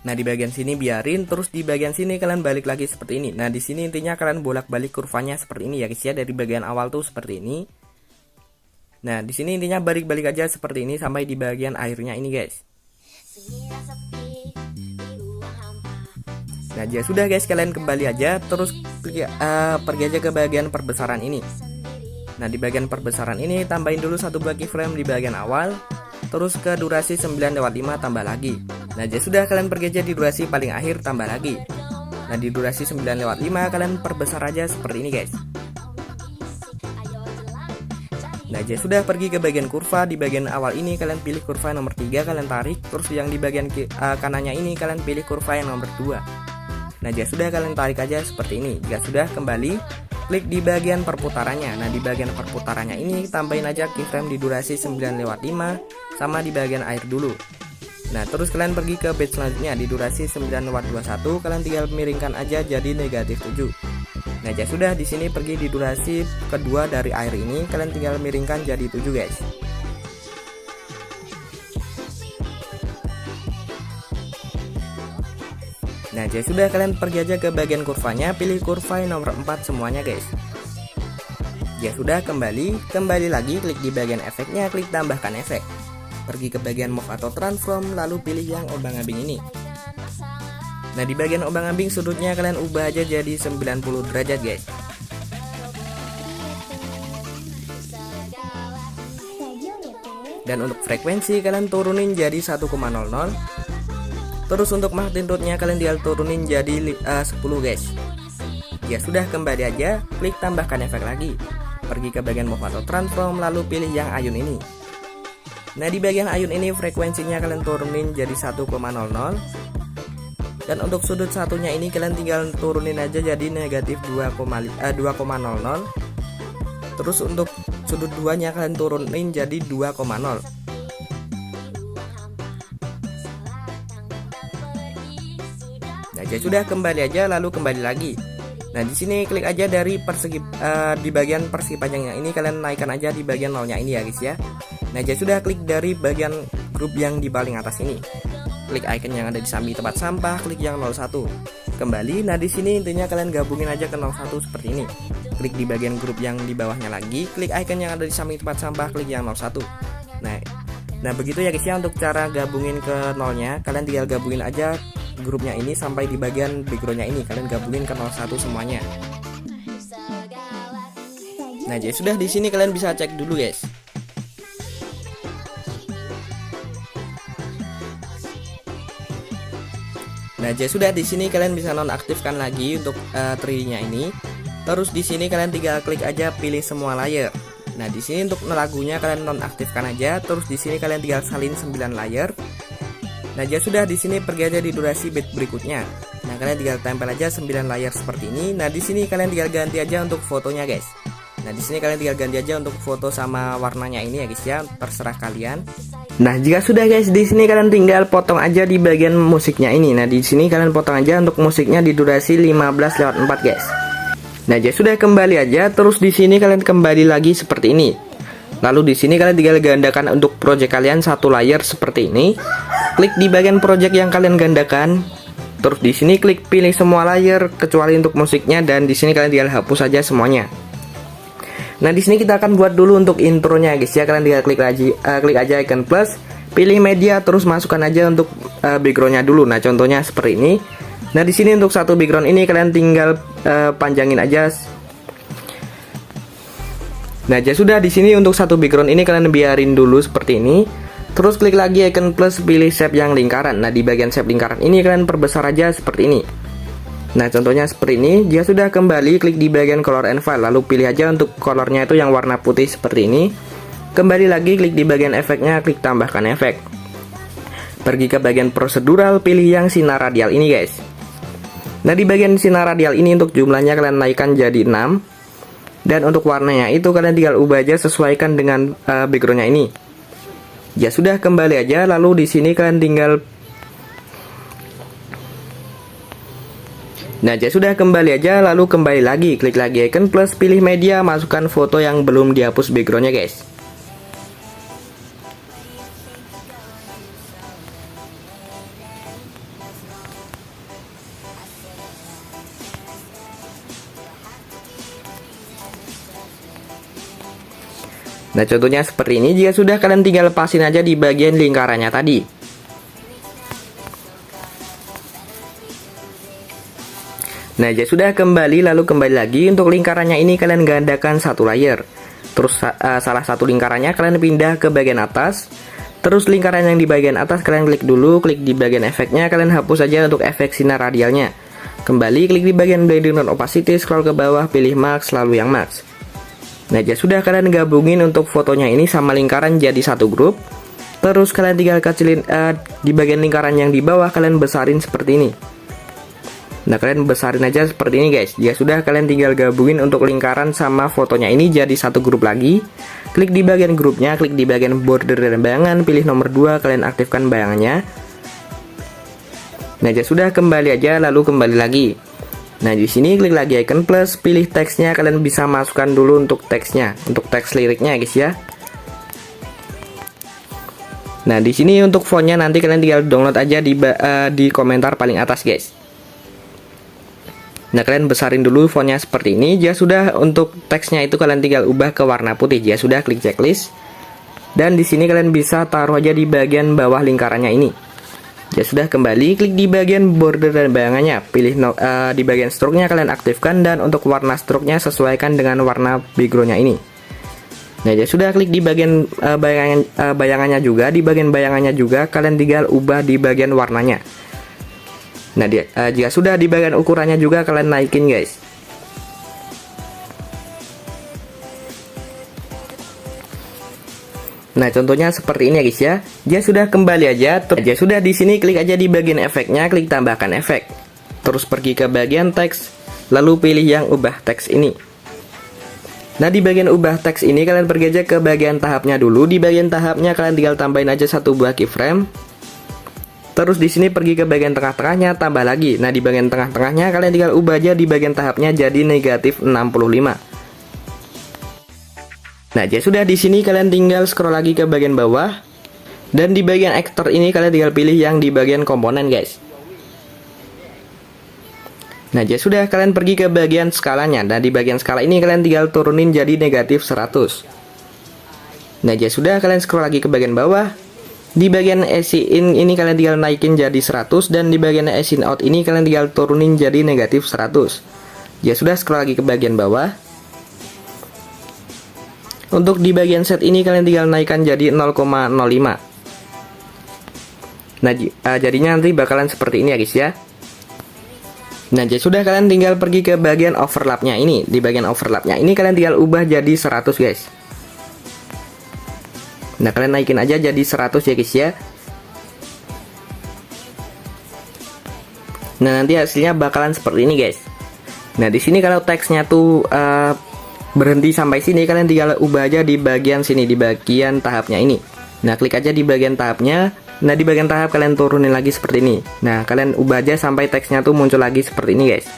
Nah di bagian sini biarin, terus di bagian sini kalian balik lagi seperti ini. Nah di sini intinya kalian bolak-balik kurvanya seperti ini ya guys ya, dari bagian awal tuh seperti ini. Nah di sini intinya balik-balik aja seperti ini sampai di bagian akhirnya ini guys. Nah jika sudah guys, kalian kembali aja, terus pergi aja ke bagian perbesaran ini. Nah di bagian perbesaran ini tambahin dulu satu buah keyframe di bagian awal, terus ke durasi 9/5 tambah lagi. Nah jika sudah, kalian pergi aja di durasi paling akhir tambah lagi. Nah di durasi 9/5 kalian perbesar aja seperti ini guys. Nah jika sudah, pergi ke bagian kurva, di bagian awal ini kalian pilih kurva yang nomor 3, kalian tarik, terus yang di bagian kanannya ini kalian pilih kurva yang nomor 2. Nah jika sudah, kalian tarik aja seperti ini. Jika sudah, kembali klik di bagian perputarannya. Nah di bagian perputarannya ini tambahin aja keyframe di durasi 9/5 sama di bagian akhir dulu. Nah terus kalian pergi ke bit selanjutnya di durasi 9/21, kalian tinggal miringkan aja jadi -7. Nah jika sudah, di sini pergi di durasi kedua dari akhir ini, kalian tinggal miringkan jadi 7 guys. Nah jika sudah, kalian pergi aja ke bagian kurvanya, pilih kurva yang nomor 4 semuanya guys. Jika sudah, kembali lagi, klik di bagian efeknya, klik tambahkan efek. Pergi ke bagian move atau transform, lalu pilih yang obang-abing ini. Nah di bagian obang-abing sudutnya kalian ubah aja jadi 90 derajat guys. Dan untuk frekuensi kalian turunin jadi 1,00. Terus untuk magnitude-nya kalian tinggal turunin jadi 10 guys. Ya sudah, kembali aja, klik tambahkan efek lagi. Pergi ke bagian move atau transform, lalu pilih yang ayun ini. Nah di bagian ayun ini frekuensinya kalian turunin jadi 1,00. Dan untuk sudut satunya ini kalian tinggal turunin aja jadi -2,00. Terus untuk sudut 2-nya kalian turunin jadi 2,0. Nah jika sudah, kembali aja, lalu kembali lagi. Nah di sini klik aja dari persegi di bagian persegi panjangnya ini kalian naikkan aja di bagian 0-nya ini ya guys ya. Nah jika sudah, klik dari bagian grup yang di paling atas ini. Klik icon yang ada di samping tempat sampah, klik yang 01. Kembali, nah di sini intinya kalian gabungin aja ke 01 seperti ini. Klik di bagian grup yang di bawahnya lagi, klik icon yang ada di samping tempat sampah, klik yang 01. Nah begitu ya guys ya untuk cara gabungin ke 0-nya. Kalian tinggal gabungin aja grupnya ini sampai di bagian backgroundnya ini, kalian gabungin ke 01 semuanya. Nah jadi sudah, di sini kalian bisa cek dulu guys. Nah jadi sudah, di sini kalian bisa nonaktifkan lagi untuk 3D-nya ini. Terus di sini kalian tinggal klik aja pilih semua layer. Nah di sini untuk lagunya kalian nonaktifkan aja. Terus di sini kalian tinggal salin 9 layer. Nah jika sudah, di sini pergi aja di durasi bit berikutnya. Nah kalian tinggal tempel aja 9 layer seperti ini. Nah di sini kalian tinggal ganti aja untuk fotonya guys. Nah di sini kalian tinggal ganti aja untuk foto sama warnanya ini ya guys ya, terserah kalian. Nah jika sudah guys, di sini kalian tinggal potong aja di bagian musiknya ini. Nah di sini kalian potong aja untuk musiknya di durasi 15/4 guys. Nah jika sudah, kembali aja, terus di sini kalian kembali lagi seperti ini. Lalu di sini kalian tinggal gandakan untuk project kalian satu layer seperti ini. Klik di bagian project yang kalian gandakan. Terus di sini klik pilih semua layer kecuali untuk musiknya, dan di sini kalian tinggal hapus saja semuanya. Nah di sini kita akan buat dulu untuk intronya guys ya. Kalian tinggal klik aja icon plus, pilih media, terus masukkan aja untuk backgroundnya dulu. Nah contohnya seperti ini. Nah di sini untuk satu background ini kalian tinggal panjangin aja Nah, jika sudah di sini untuk satu background ini kalian biarin dulu seperti ini. Terus klik lagi icon plus, pilih shape yang lingkaran. Nah, di bagian shape lingkaran ini kalian perbesar aja seperti ini. Nah, contohnya seperti ini. Jika sudah kembali, klik di bagian color and file, lalu pilih aja untuk colornya itu yang warna putih seperti ini. Kembali lagi, klik di bagian efeknya, klik tambahkan efek. Pergi ke bagian prosedural, pilih yang sinar radial ini guys. Nah, di bagian sinar radial ini untuk jumlahnya kalian naikkan jadi 6. Dan untuk warnanya itu kalian tinggal ubah aja sesuaikan dengan backgroundnya ini. Ya sudah, kembali aja, lalu di sini kalian tinggal. Nah, ya sudah, kembali aja, lalu kembali lagi, klik lagi icon plus, pilih media, masukkan foto yang belum dihapus backgroundnya guys. Nah, contohnya seperti ini. Jika sudah, kalian tinggal lepasin aja di bagian lingkarannya tadi. Nah, jika sudah kembali, lalu kembali lagi. Untuk lingkarannya ini kalian gandakan satu layer. Terus salah satu lingkarannya kalian pindah ke bagian atas. Terus lingkaran yang di bagian atas kalian klik dulu, klik di bagian efeknya, kalian hapus aja untuk efek sinar radialnya. Kembali, klik di bagian blending dan opacity, scroll ke bawah, pilih max, lalu yang max. Nah, jika sudah, kalian gabungin untuk fotonya ini sama lingkaran jadi satu grup. Terus kalian tinggal kecilin di bagian lingkaran yang di bawah, kalian besarin seperti ini. Nah, kalian besarin aja seperti ini guys. Jika sudah, kalian tinggal gabungin untuk lingkaran sama fotonya ini jadi satu grup lagi. Klik di bagian grupnya, klik di bagian border dan bayangan, pilih nomor 2, kalian aktifkan bayangannya. Nah, jika sudah, kembali aja, lalu kembali lagi. Nah, di sini klik lagi icon plus, pilih teksnya, kalian bisa masukkan dulu untuk teksnya, untuk teks liriknya guys ya. Nah, di sini untuk fontnya nanti kalian tinggal download aja di komentar paling atas guys. Nah, kalian besarin dulu fontnya seperti ini. Jika sudah, untuk teksnya itu kalian tinggal ubah ke warna putih. Jika sudah, klik checklist. Dan di sini kalian bisa taruh aja di bagian bawah lingkarannya ini. Ya sudah, kembali, klik di bagian border dan bayangannya, pilih di bagian stroke-nya kalian aktifkan, dan untuk warna stroke-nya sesuaikan dengan warna background-nya ini. Nah, ya sudah, klik di bagian bayangannya juga, di bagian bayangannya juga kalian tinggal ubah di bagian warnanya. Nah, jika sudah, di bagian ukurannya juga kalian naikin guys. Nah, contohnya seperti ini ya guys ya. Dia sudah, kembali aja. Dia sudah, di sini klik aja di bagian efeknya, klik tambahkan efek. Terus pergi ke bagian teks, lalu pilih yang ubah teks ini. Nah, di bagian ubah teks ini kalian pergi aja ke bagian tahapnya dulu. Di bagian tahapnya kalian tinggal tambahin aja satu buah keyframe. Terus di sini pergi ke bagian tengah-tengahnya, tambah lagi. Nah, di bagian tengah-tengahnya kalian tinggal ubah aja di bagian tahapnya jadi negatif 65. Nah, jadi sudah, di sini kalian tinggal scroll lagi ke bagian bawah, dan di bagian actor ini kalian tinggal pilih yang di bagian komponen guys. Nah, jadi sudah, kalian pergi ke bagian skalanya. Nah, di bagian skala ini kalian tinggal turunin jadi negatif 100. Nah, jadi sudah, kalian scroll lagi ke bagian bawah. Di bagian AC in ini kalian tinggal naikin jadi 100, dan di bagian AC in out ini kalian tinggal turunin jadi negatif 100. Ya sudah, scroll lagi ke bagian bawah. Untuk di bagian set ini kalian tinggal naikkan jadi 0,05. Nah, jadinya nanti bakalan seperti ini ya guys ya. Nah, jadi sudah, kalian tinggal pergi ke bagian overlapnya ini. Di bagian overlapnya ini kalian tinggal ubah jadi 100 guys. Nah, kalian naikin aja jadi 100 ya guys ya. Nah, nanti hasilnya bakalan seperti ini guys. Nah, di sini kalau teksnya tuh berhenti sampai sini, kalian tinggal ubah aja di bagian sini, di bagian tahapnya ini. Nah, klik aja di bagian tahapnya. Nah, di bagian tahap kalian turunin lagi seperti ini. Nah, kalian ubah aja sampai teksnya tuh muncul lagi seperti ini guys.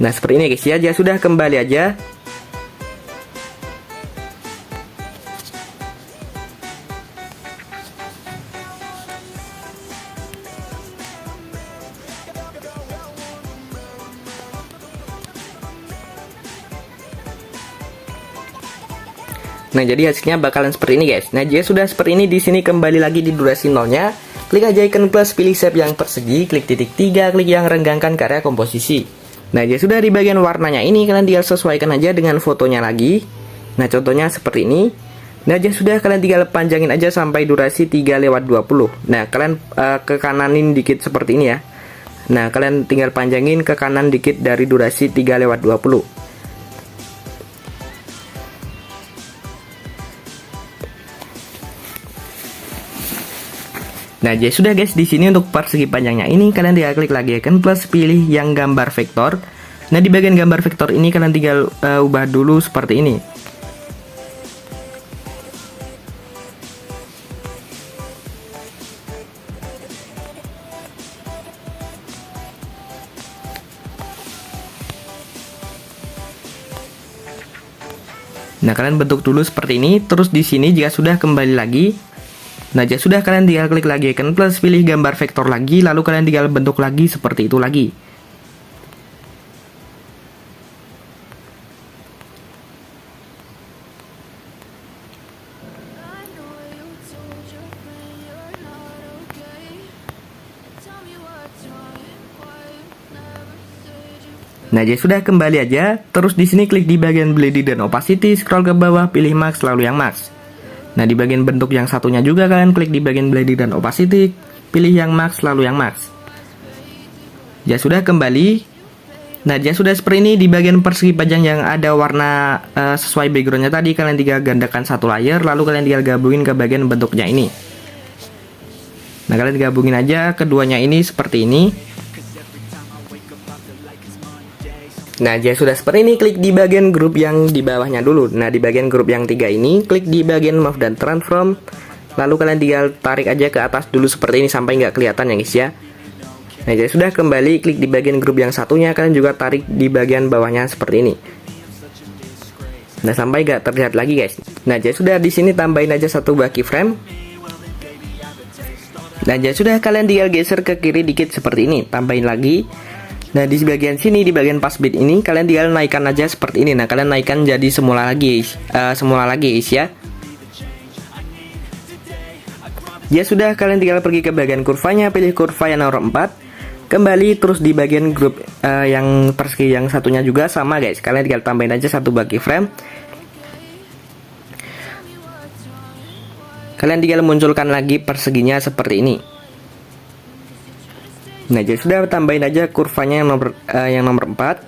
Nah, seperti ini guys ya. Ya sudah, kembali aja. Nah, jadi hasilnya bakalan seperti ini guys. Nah, jika sudah seperti ini, di sini kembali lagi di durasi nolnya, klik aja icon plus, pilih shape yang persegi, klik titik 3, klik yang renggangkan karya komposisi. Nah, jadi sudah di bagian warnanya ini kalian tinggal sesuaikan aja dengan fotonya lagi. Nah, contohnya seperti ini. Nah, jadi sudah kalian tinggal panjangin aja sampai durasi 3/20. Nah, kalian ke kananin dikit seperti ini ya. Nah, kalian tinggal panjangin ke kanan dikit dari durasi 3/20. Nah, jadi sudah guys, di sini untuk persegi panjangnya ini kalian tinggal klik lagi icon plus, pilih yang gambar vektor. Nah, di bagian gambar vektor ini kalian tinggal ubah dulu seperti ini. Nah, kalian bentuk dulu seperti ini. Terus di sini jika sudah kembali lagi. Nah, jika sudah kalian tinggal klik lagi icon plus, pilih gambar vektor lagi, lalu kalian tinggal bentuk lagi seperti itu lagi. Nah, jadi sudah kembali aja. Terus di sini klik di bagian blending dan opacity, scroll ke bawah, pilih max lalu yang max. Nah, di bagian bentuk yang satunya juga kalian klik di bagian blending dan opacity, pilih yang max lalu yang max. Ya sudah kembali. Nah, ya sudah seperti ini. Di bagian persegi panjang yang ada warna sesuai backgroundnya tadi, kalian tinggal gandakan satu layer, lalu kalian tinggal gabungin ke bagian bentuknya ini. Nah, kalian gabungin aja keduanya ini seperti ini. Nah, jadi sudah seperti ini, klik di bagian grup yang di bawahnya dulu. Nah, di bagian grup yang 3 ini, klik di bagian move dan transform. Lalu kalian tinggal tarik aja ke atas dulu seperti ini sampai nggak kelihatan ya guys ya. Nah, jadi sudah kembali, klik di bagian grup yang satunya, kalian juga tarik di bagian bawahnya seperti ini. Nah, sampai nggak terlihat lagi guys. Nah, jadi sudah di sini tambahin aja satu buah keyframe. Nah, jadi sudah kalian tinggal geser ke kiri dikit seperti ini, tambahin lagi. Nah, di bagian sini, di bagian pas bit ini, kalian tinggal naikkan aja seperti ini. Nah, kalian naikkan jadi semula lagi guys ya. Ya sudah, kalian tinggal pergi ke bagian kurvanya, pilih kurva yang nomor 4. Kembali terus di bagian grup yang persegi yang satunya juga sama guys. Kalian tinggal tambahin aja satu buah keyframe. Kalian tinggal munculkan lagi perseginya seperti ini. Nah, jadi sudah tambahin aja kurvanya yang nomor 4.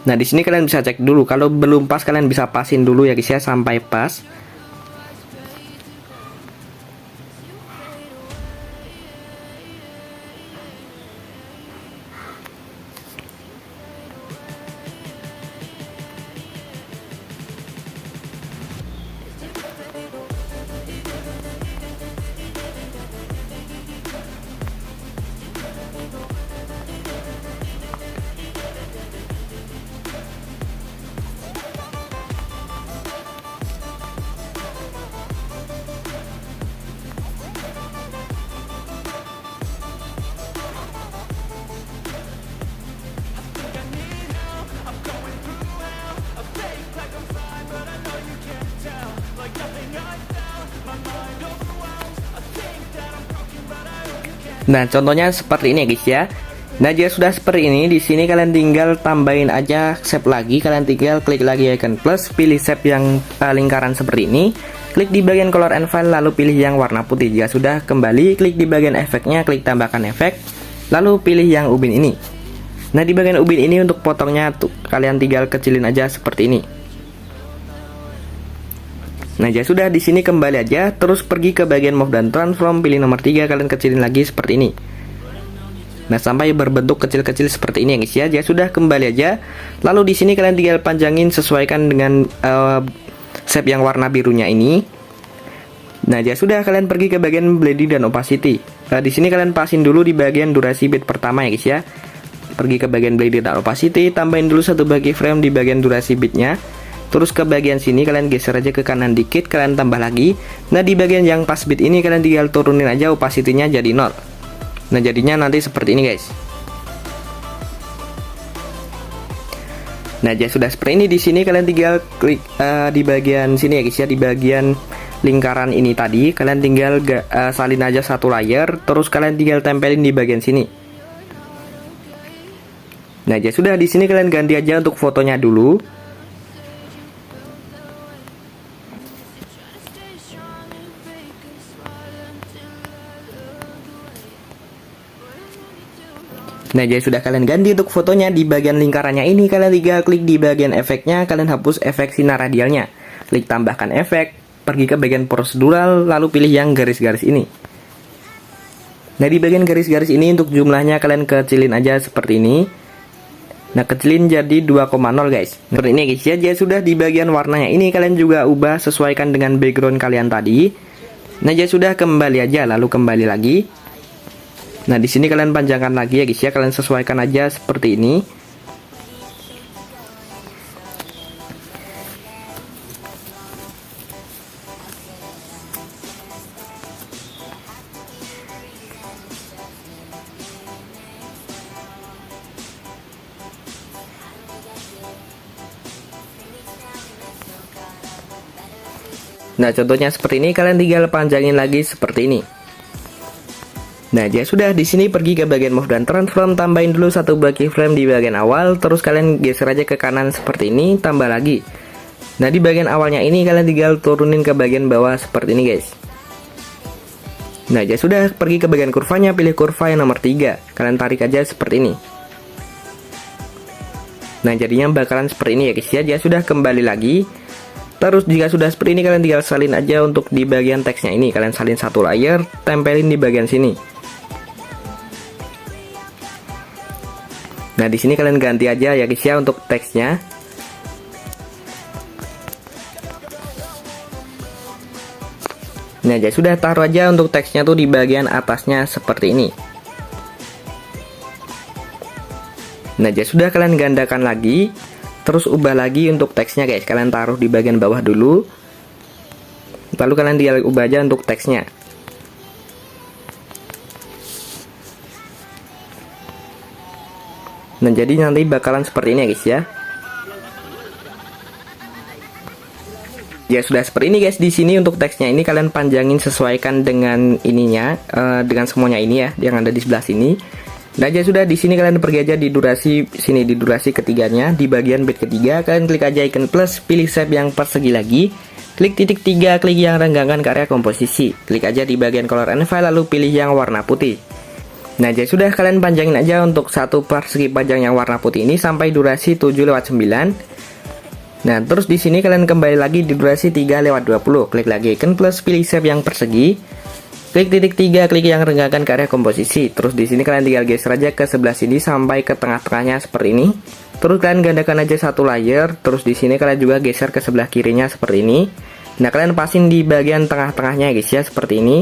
Nah, di sini kalian bisa cek dulu. Kalau belum pas kalian bisa pasin dulu ya guys ya sampai pas. Nah, contohnya seperti ini ya guys ya. Nah, jika sudah seperti ini, di sini kalian tinggal tambahin aja shape lagi. Kalian tinggal klik lagi icon plus, pilih shape yang lingkaran seperti ini. Klik di bagian color and file, lalu pilih yang warna putih. Jika sudah kembali, klik di bagian efeknya, klik tambahkan efek, lalu pilih yang ubin ini. Nah, di bagian ubin ini untuk potongnya kalian tinggal kecilin aja seperti ini. Nah, ya sudah, di sini kembali aja, terus pergi ke bagian move dan transform, pilih nomor 3, kalian kecilin lagi seperti ini. Nah, sampai berbentuk kecil-kecil seperti ini ya guys ya. Ya sudah, kembali aja. Lalu di sini kalian tinggal panjangin sesuaikan dengan shape yang warna birunya ini. Nah, ya sudah, kalian pergi ke bagian blending dan opacity. Nah, di sini kalian pasin dulu di bagian durasi bit pertama ya guys ya. Pergi ke bagian blending dan opacity, tambahin dulu satu bagi frame di bagian durasi bitnya. Terus ke bagian sini kalian geser aja ke kanan dikit, kalian tambah lagi. Nah, di bagian yang pas bit ini kalian tinggal turunin aja opacity-nya jadi 0. Nah, jadinya nanti seperti ini guys. Nah, jadi sudah seperti ini. Di sini kalian tinggal klik di bagian sini ya guys ya, di bagian lingkaran ini tadi kalian tinggal salin aja satu layer, terus kalian tinggal tempelin di bagian sini. Nah, ya sudah, di sini kalian ganti aja untuk fotonya dulu. Nah, jadi sudah kalian ganti untuk fotonya. Di bagian lingkarannya ini kalian tinggal klik di bagian efeknya, kalian hapus efek sinar radialnya. Klik tambahkan efek, pergi ke bagian prosedural, lalu pilih yang garis-garis ini. Nah, di bagian garis-garis ini untuk jumlahnya kalian kecilin aja seperti ini. Nah, kecilin jadi 2,0 guys. Seperti ini guys ya. Jadi sudah di bagian warnanya ini kalian juga ubah sesuaikan dengan background kalian tadi. Nah, jadi sudah kembali aja, lalu kembali lagi. Nah, di sini kalian panjangkan lagi ya guys ya, kalian sesuaikan aja seperti ini. Nah, contohnya seperti ini, kalian tinggal panjangin lagi seperti ini. Nah, ya sudah, di sini pergi ke bagian move dan transform, tambahin dulu satu buah keyframe di bagian awal, terus kalian geser aja ke kanan seperti ini, tambah lagi. Nah, di bagian awalnya ini kalian tinggal turunin ke bagian bawah seperti ini guys. Nah, ya sudah, pergi ke bagian kurvanya, pilih kurva yang nomor 3. Kalian tarik aja seperti ini. Nah, jadinya bakalan seperti ini ya guys ya. Ya sudah, kembali lagi. Terus jika sudah seperti ini, kalian tinggal salin aja untuk di bagian teksnya ini. Kalian salin satu layer, tempelin di bagian sini. Nah, di sini kalian ganti aja ya guys ya untuk teksnya. Nah, jadi sudah, taruh aja untuk teksnya tuh di bagian atasnya seperti ini. Nah, jadi sudah, kalian gandakan lagi, terus ubah lagi untuk teksnya guys. Kalian taruh di bagian bawah dulu, lalu kalian tinggal ubah aja untuk teksnya. Nah, jadi nanti bakalan seperti ini ya guys ya. Ya sudah seperti ini guys. Di sini untuk teksnya ini kalian panjangin sesuaikan dengan ininya, dengan semuanya ini ya, yang ada di sebelah sini. Nah, ya sudah, di sini kalian pergi aja di durasi sini, di durasi ketiganya, di bagian bit ketiga kalian klik aja icon plus, pilih shape yang persegi lagi, klik titik 3, klik yang renggangkan ke area komposisi, klik aja di bagian color and file, lalu pilih yang warna putih. Nah, jadi sudah, kalian panjangin aja untuk satu persegi panjang yang warna putih ini sampai durasi 7/9. Nah, terus di sini kalian kembali lagi di durasi 3/20. Klik lagi icon plus, pilih shape yang persegi. Klik titik 3, klik yang renggangkan ke area komposisi. Terus di sini kalian tinggal geser aja ke sebelah sini sampai ke tengah-tengahnya seperti ini. Terus kalian gandakan aja satu layer. Terus di sini kalian juga geser ke sebelah kirinya seperti ini. Nah, kalian pasin di bagian tengah-tengahnya guys ya, seperti ini.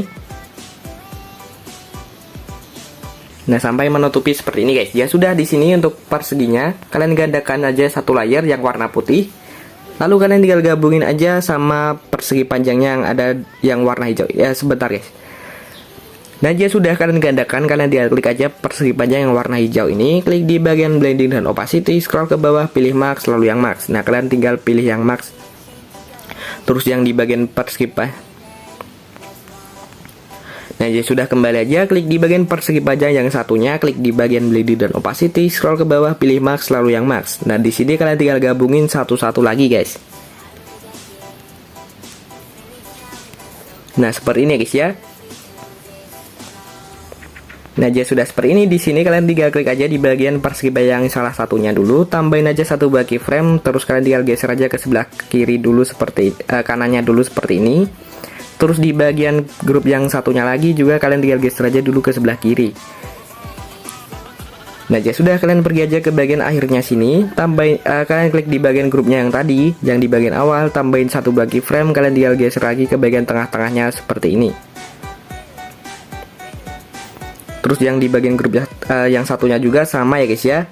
Nah, sampai menutupi seperti ini guys. Ya sudah, di sini untuk perseginya kalian gandakan aja satu layer yang warna putih. Lalu kalian tinggal gabungin aja sama persegi panjangnya yang ada yang warna hijau. Ya sebentar guys. Nah, ya sudah, kalian gandakan, kalian tinggal klik aja persegi panjang yang warna hijau ini, klik di bagian blending dan opacity, scroll ke bawah, pilih max, lalu yang max. Nah, kalian tinggal pilih yang max. Terus yang di bagian persegi Nah, ya sudah, kembali aja, klik di bagian persegi panjang yang satunya, klik di bagian blending dan opacity, scroll ke bawah, pilih max, lalu yang max. Nah, di sini kalian tinggal gabungin satu-satu lagi guys. Nah, seperti ini guys ya. Nah, jadi sudah seperti ini. Di sini kalian tinggal klik aja di bagian persegi panjang salah satunya dulu, tambahin aja satu buah keyframe, terus kalian tinggal geser aja ke sebelah kiri dulu seperti kanannya dulu seperti ini. Terus di bagian grup yang satunya lagi juga kalian tinggal geser aja dulu ke sebelah kiri. Nah, jadi sudah, kalian pergi aja ke bagian akhirnya sini, tambahin kalian klik di bagian grupnya yang tadi, yang di bagian awal, tambahin satu buah keyframe, kalian tinggal geser lagi ke bagian tengah-tengahnya seperti ini. Terus yang di bagian grup yang satunya juga sama ya guys ya.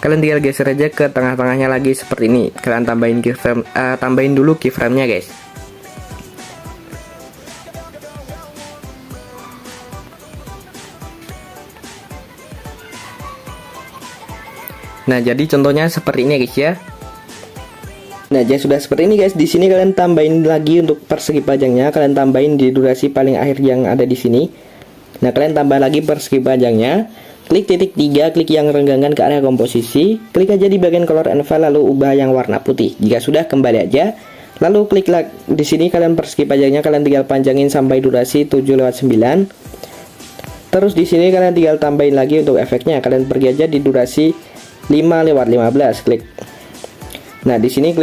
Kalian tinggal geser aja ke tengah-tengahnya lagi seperti ini. Kalian tambahin keyframe, tambahin dulu keyframe-nya guys. Nah, jadi contohnya seperti ini ya guys ya. Nah, jadi sudah seperti ini guys. Di sini kalian tambahin lagi untuk persegi panjangnya, kalian tambahin di durasi paling akhir yang ada di sini. Nah, kalian tambah lagi persegi panjangnya, klik titik 3, klik yang renggangan ke area komposisi, klik aja di bagian color and fill, lalu ubah yang warna putih. Jika sudah, kembali aja, lalu klik di sini, kalian perskip pajaknya, kalian tinggal panjangin sampai durasi 7/9. Terus di sini kalian tinggal tambahin lagi untuk efeknya, kalian pergi aja di durasi 5/15, klik. Nah, di sini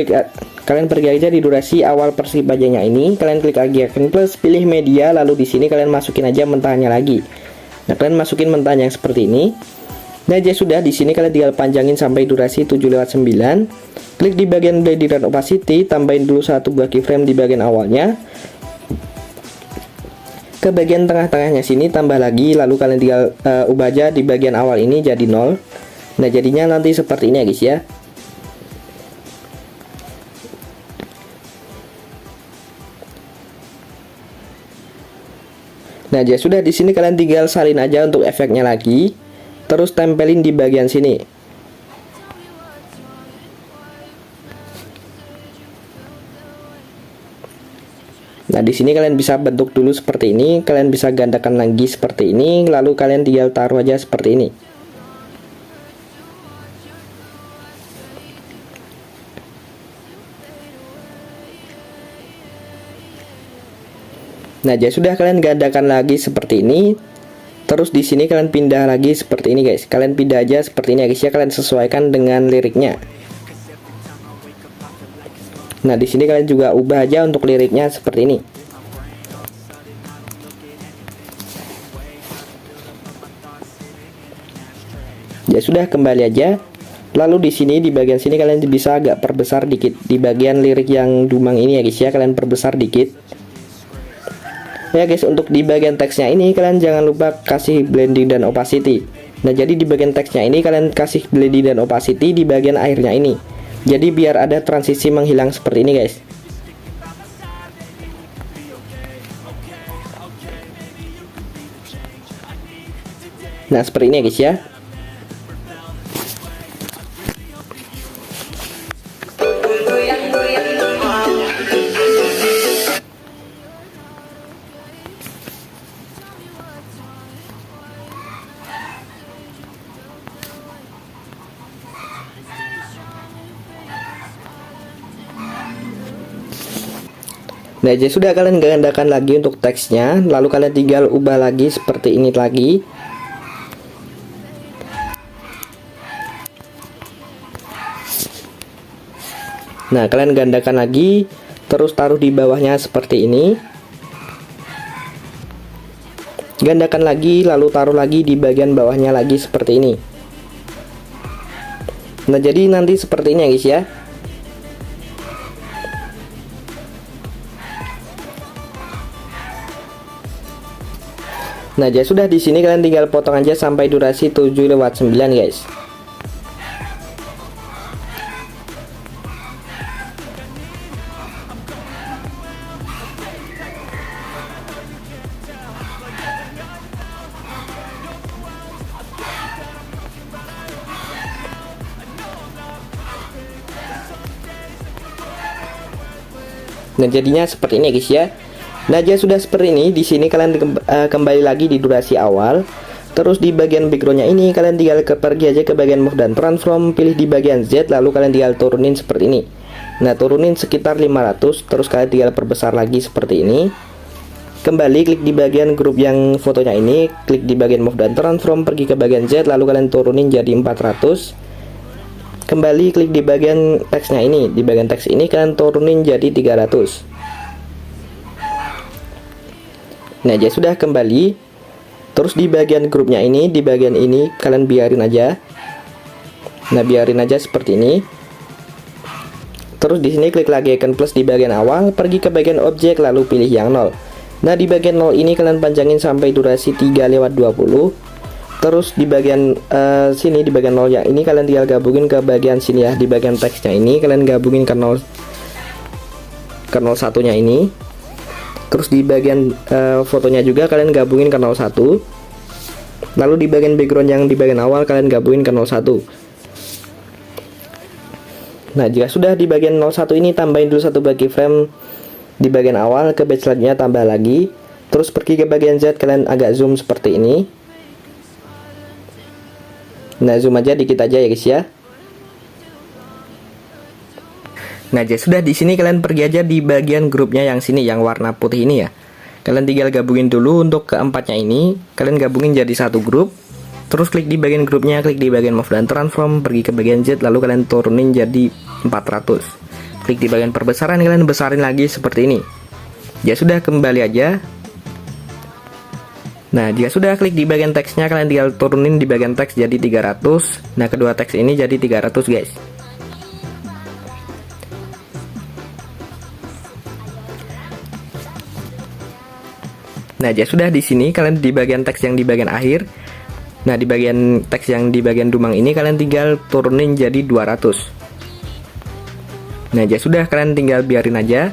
kalian pergi aja di durasi awal perskip pajaknya ini, kalian klik lagi icon plus, pilih media, lalu di sini kalian masukin aja mentahnya lagi. Nah, kalian masukin mentah yang seperti ini. Nah, aja sudah, di sini kalian tinggal panjangin sampai durasi 7/9. Klik di bagian blending dan opacity, tambahin dulu satu buah keyframe di bagian awalnya. Ke bagian tengah-tengahnya sini tambah lagi, lalu kalian tinggal ubah aja di bagian awal ini jadi 0. Nah, jadinya nanti seperti ini ya guys ya. Nah, ya sudah, di sini kalian tinggal salin aja untuk efeknya lagi, terus tempelin di bagian sini. Nah, di sini kalian bisa bentuk dulu seperti ini, kalian bisa gandakan lagi seperti ini, lalu kalian tinggal taruh aja seperti ini. Nah, jadi sudah, kalian gandakan lagi seperti ini. Terus di sini kalian pindah lagi seperti ini guys. Kalian pindah aja seperti ini ya guys ya, kalian sesuaikan dengan liriknya. Nah, di sini kalian juga ubah aja untuk liriknya seperti ini. Ya sudah, kembali aja. Lalu di sini di bagian sini kalian bisa agak perbesar dikit di bagian lirik yang dumang ini ya guys ya, kalian perbesar dikit. Ya guys, untuk di bagian teksnya ini kalian jangan lupa kasih blending dan opacity. Nah, jadi di bagian teksnya ini kalian kasih blending dan opacity di bagian akhirnya ini. Jadi biar ada transisi menghilang seperti ini guys. Nah, seperti ini ya guys ya. Nah, jadi sudah, kalian gandakan lagi untuk teksnya, lalu kalian tinggal ubah lagi seperti ini lagi. Nah, kalian gandakan lagi, terus taruh di bawahnya seperti ini. Gandakan lagi, lalu taruh lagi di bagian bawahnya lagi seperti ini. Nah, jadi nanti seperti ini ya guys ya. Nah, jadi sudah, di sini kalian tinggal potong aja sampai durasi 7/9 guys. Nah, jadinya seperti ini guys ya. Nah, jadi sudah seperti ini. Di sini kalian kembali lagi di durasi awal. Terus di bagian backgroundnya ini kalian tinggal pergi aja ke bagian move dan transform, pilih di bagian Z, lalu kalian tinggal turunin seperti ini. Nah, turunin sekitar 500, terus kalian tinggal perbesar lagi seperti ini. Kembali klik di bagian grup yang fotonya ini, klik di bagian move dan transform, pergi ke bagian Z, lalu kalian turunin jadi 400. Kembali klik di bagian teksnya ini, di bagian teks ini kalian turunin jadi 300. Nah, jadi sudah, kembali. Terus di bagian grupnya ini, di bagian ini kalian biarin aja. Nah, biarin aja seperti ini. Terus di sini klik lagi icon plus di bagian awal, pergi ke bagian objek, lalu pilih yang 0. Nah, di bagian 0 ini kalian panjangin sampai durasi 3/20. Terus di bagian sini, di bagian 0 yang ini kalian tinggal gabungin ke bagian sini ya. Di bagian teksnya ini kalian gabungin ke 01-nya ini. Terus di bagian fotonya juga kalian gabungin ke 01. Lalu di bagian background yang di bagian awal kalian gabungin ke 01. Nah, jika sudah, di bagian 01 ini tambahin dulu satu bagi frame di bagian awal, ke batch selanjutnya tambah lagi. Terus pergi ke bagian Z, kalian agak zoom seperti ini. Nah, zoom aja dikit aja ya guys ya. Nah, jadi sudah di sini kalian pergi aja di bagian grupnya yang sini yang warna putih ini ya. Kalian tinggal gabungin dulu untuk keempatnya ini. Kalian gabungin jadi satu grup. Terus klik di bagian grupnya, klik di bagian move dan transform, pergi ke bagian Z, lalu kalian turunin jadi 400. Klik di bagian perbesaran, kalian besarin lagi seperti ini. Ya sudah, kembali aja. Nah, jika sudah, klik di bagian teksnya, kalian tinggal turunin di bagian teks jadi 300. Nah, kedua teks ini jadi 300 guys. Nah, jika sudah di sini, kalian di bagian teks yang di bagian akhir. Nah, di bagian teks yang di bagian dumang ini kalian tinggal turunin jadi 200. Nah, jika sudah, kalian tinggal biarin aja.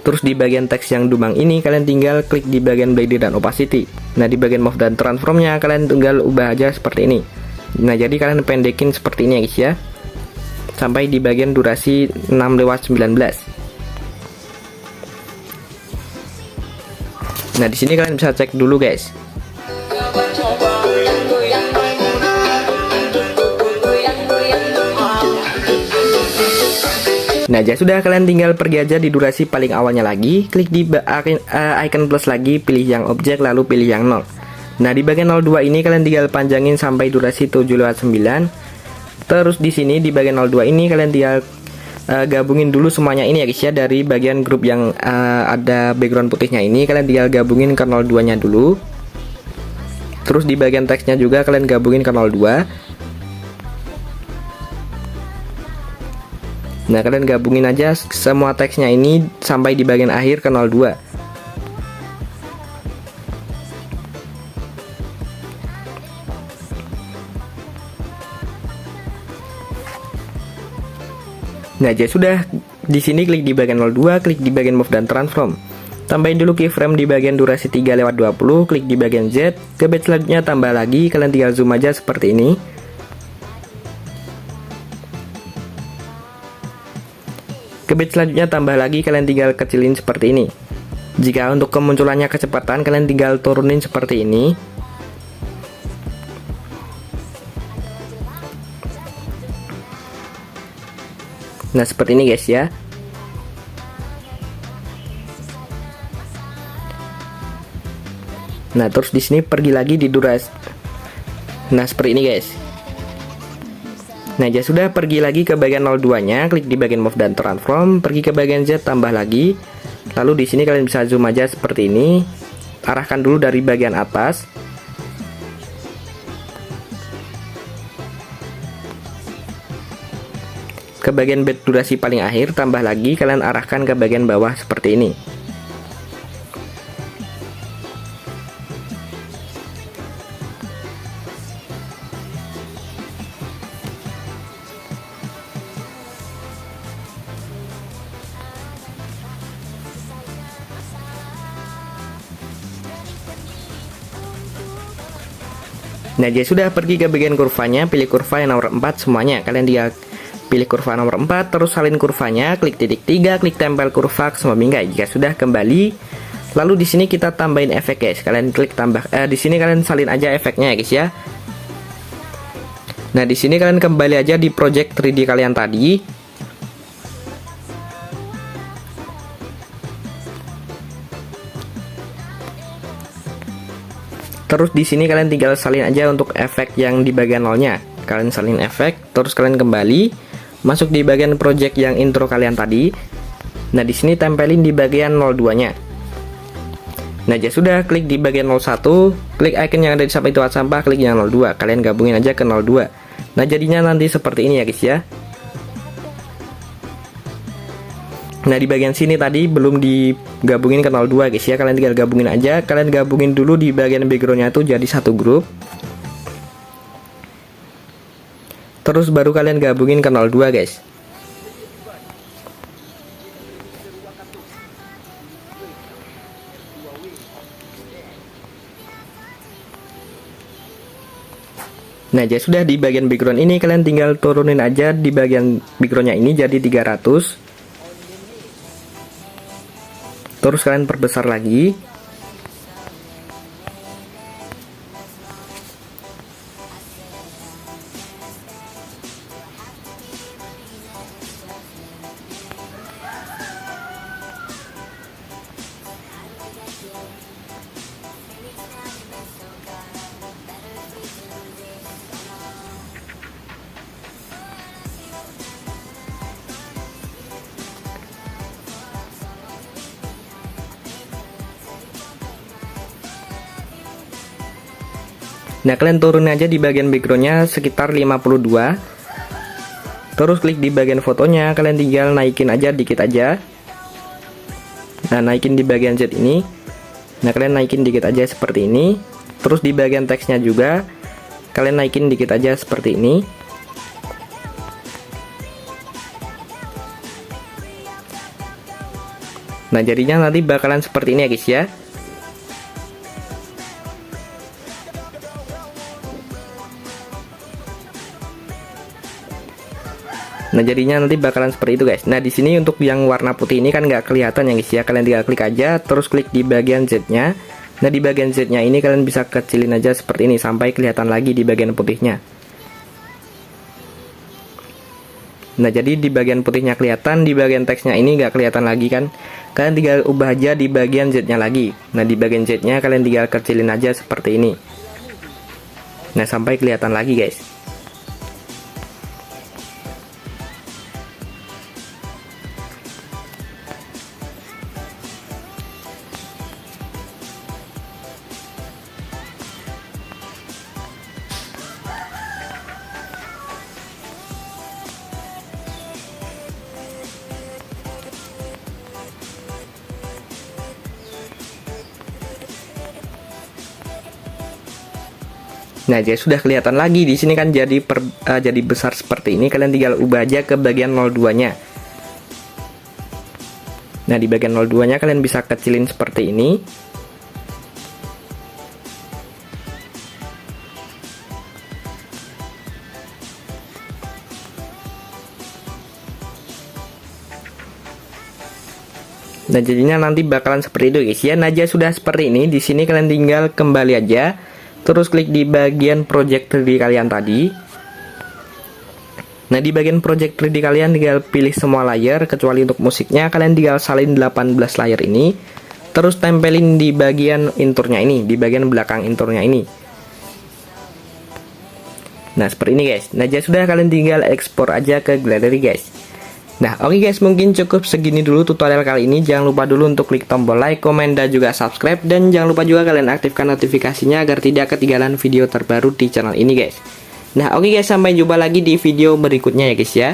Terus di bagian teks yang dumang ini kalian tinggal klik di bagian bleed dan opacity. Nah, di bagian move dan transformnya kalian tinggal ubah aja seperti ini. Nah, jadi kalian pendekin seperti ini ya guys ya, sampai di bagian durasi 6/19. Nah, di sini kalian bisa cek dulu guys. Nah, jika sudah, kalian tinggal pergi aja di durasi paling awalnya lagi, klik di icon plus lagi, pilih yang objek, lalu pilih yang 0. Nah, di bagian 02 ini kalian tinggal panjangin sampai durasi 7/9. Terus di sini di bagian 02 ini kalian tinggal gabungin dulu semuanya ini ya guys ya, dari bagian grup yang ada background putihnya ini kalian tinggal gabungin ke 02 nya dulu. Terus di bagian teksnya juga kalian gabungin ke 02. Nah, kalian gabungin aja semua teksnya ini sampai di bagian akhir ke 02. Nah, jadi sudah di sini klik di bagian 02, klik di bagian move dan transform. Tambahin dulu keyframe di bagian durasi 3/20, klik di bagian Z. Ke batch selanjutnya tambah lagi, kalian tinggal zoom aja seperti ini. Ke batch selanjutnya tambah lagi, kalian tinggal kecilin seperti ini. Jika untuk kemunculannya kecepatan, kalian tinggal turunin seperti ini. Nah, seperti ini guys ya. Nah, terus di sini pergi lagi di durasi. Nah, seperti ini guys. Nah, jika sudah, pergi lagi ke bagian 02-nya, klik di bagian move dan transform, pergi ke bagian Z, tambah lagi. Lalu di sini kalian bisa zoom aja seperti ini. Arahkan dulu dari bagian atas. Ke bagian bed durasi paling akhir, tambah lagi, kalian arahkan ke bagian bawah seperti ini. Nah, jadi sudah, pergi ke bagian kurvanya, pilih kurva yang nomor 4 semuanya. Kalian dia pilih kurva nomor 4, terus salin kurvanya, klik titik 3, klik tempel kurva ke semua bingkai. Jika sudah, kembali. Lalu di sini kita tambahin efek guys. Kalian klik tambah di sini kalian salin aja efeknya ya guys ya. Nah, di sini kalian kembali aja di project 3D kalian tadi. Terus di sini kalian tinggal salin aja untuk efek yang di bagian nolnya. Kalian salin efek, terus kalian kembali masuk di bagian project yang intro kalian tadi. Nah, di sini tempelin di bagian 02-nya. Nah, jika sudah, klik di bagian 01, klik icon yang ada di samping tempat sampah, klik yang 02. Kalian gabungin aja ke 02. Nah, jadinya nanti seperti ini ya guys ya. Nah, di bagian sini tadi belum digabungin ke 02 guys ya. Kalian tinggal gabungin aja. Kalian gabungin dulu di bagian backgroundnya itu jadi satu grup. Terus baru kalian gabungin ke 02 guys. Nah, jadi sudah di bagian background ini kalian tinggal turunin aja di bagian backgroundnya ini jadi 300. Terus kalian perbesar lagi. Nah, kalian turun aja di bagian backgroundnya sekitar 52. Terus klik di bagian fotonya, kalian tinggal naikin aja dikit aja. Nah, naikin di bagian Z ini. Nah, kalian naikin dikit aja seperti ini. Terus di bagian teksnya juga kalian naikin dikit aja seperti ini. Nah, jadinya nanti bakalan seperti ini ya guys ya. Nah, jadinya nanti bakalan seperti itu guys. Nah, di sini untuk yang warna putih ini kan nggak kelihatan ya guys ya. Kalian tinggal klik aja, terus klik di bagian Z-nya. Nah, di bagian Z-nya ini kalian bisa kecilin aja seperti ini sampai kelihatan lagi di bagian putihnya. Nah, jadi di bagian putihnya kelihatan, di bagian teksnya ini nggak kelihatan lagi kan. Kalian tinggal ubah aja di bagian Z-nya lagi. Nah, di bagian Z-nya kalian tinggal kecilin aja seperti ini. Nah, sampai kelihatan lagi guys. Nah, jadi sudah kelihatan lagi di sini kan jadi besar seperti ini. Kalian tinggal ubah aja ke bagian 02-nya. Nah, di bagian 02-nya kalian bisa kecilin seperti ini. Nah, jadinya nanti bakalan seperti itu guys ya. Nah, jadi sudah seperti ini. Di sini kalian tinggal kembali aja. Terus klik di bagian project 3D kalian tadi. Nah, di bagian project 3D kalian tinggal pilih semua layer kecuali untuk musiknya. Kalian tinggal salin 18 layer ini. Terus tempelin di bagian inturnya ini, di bagian belakang inturnya ini. Nah, seperti ini guys. Nah, jadi sudah kalian tinggal ekspor aja ke galeri guys. Nah, oke guys, mungkin cukup segini dulu tutorial kali ini. Jangan lupa dulu untuk klik tombol like, komen, dan juga subscribe. Dan jangan lupa juga kalian aktifkan notifikasinya agar tidak ketinggalan video terbaru di channel ini guys. Nah, oke guys, sampai jumpa lagi di video berikutnya ya guys ya.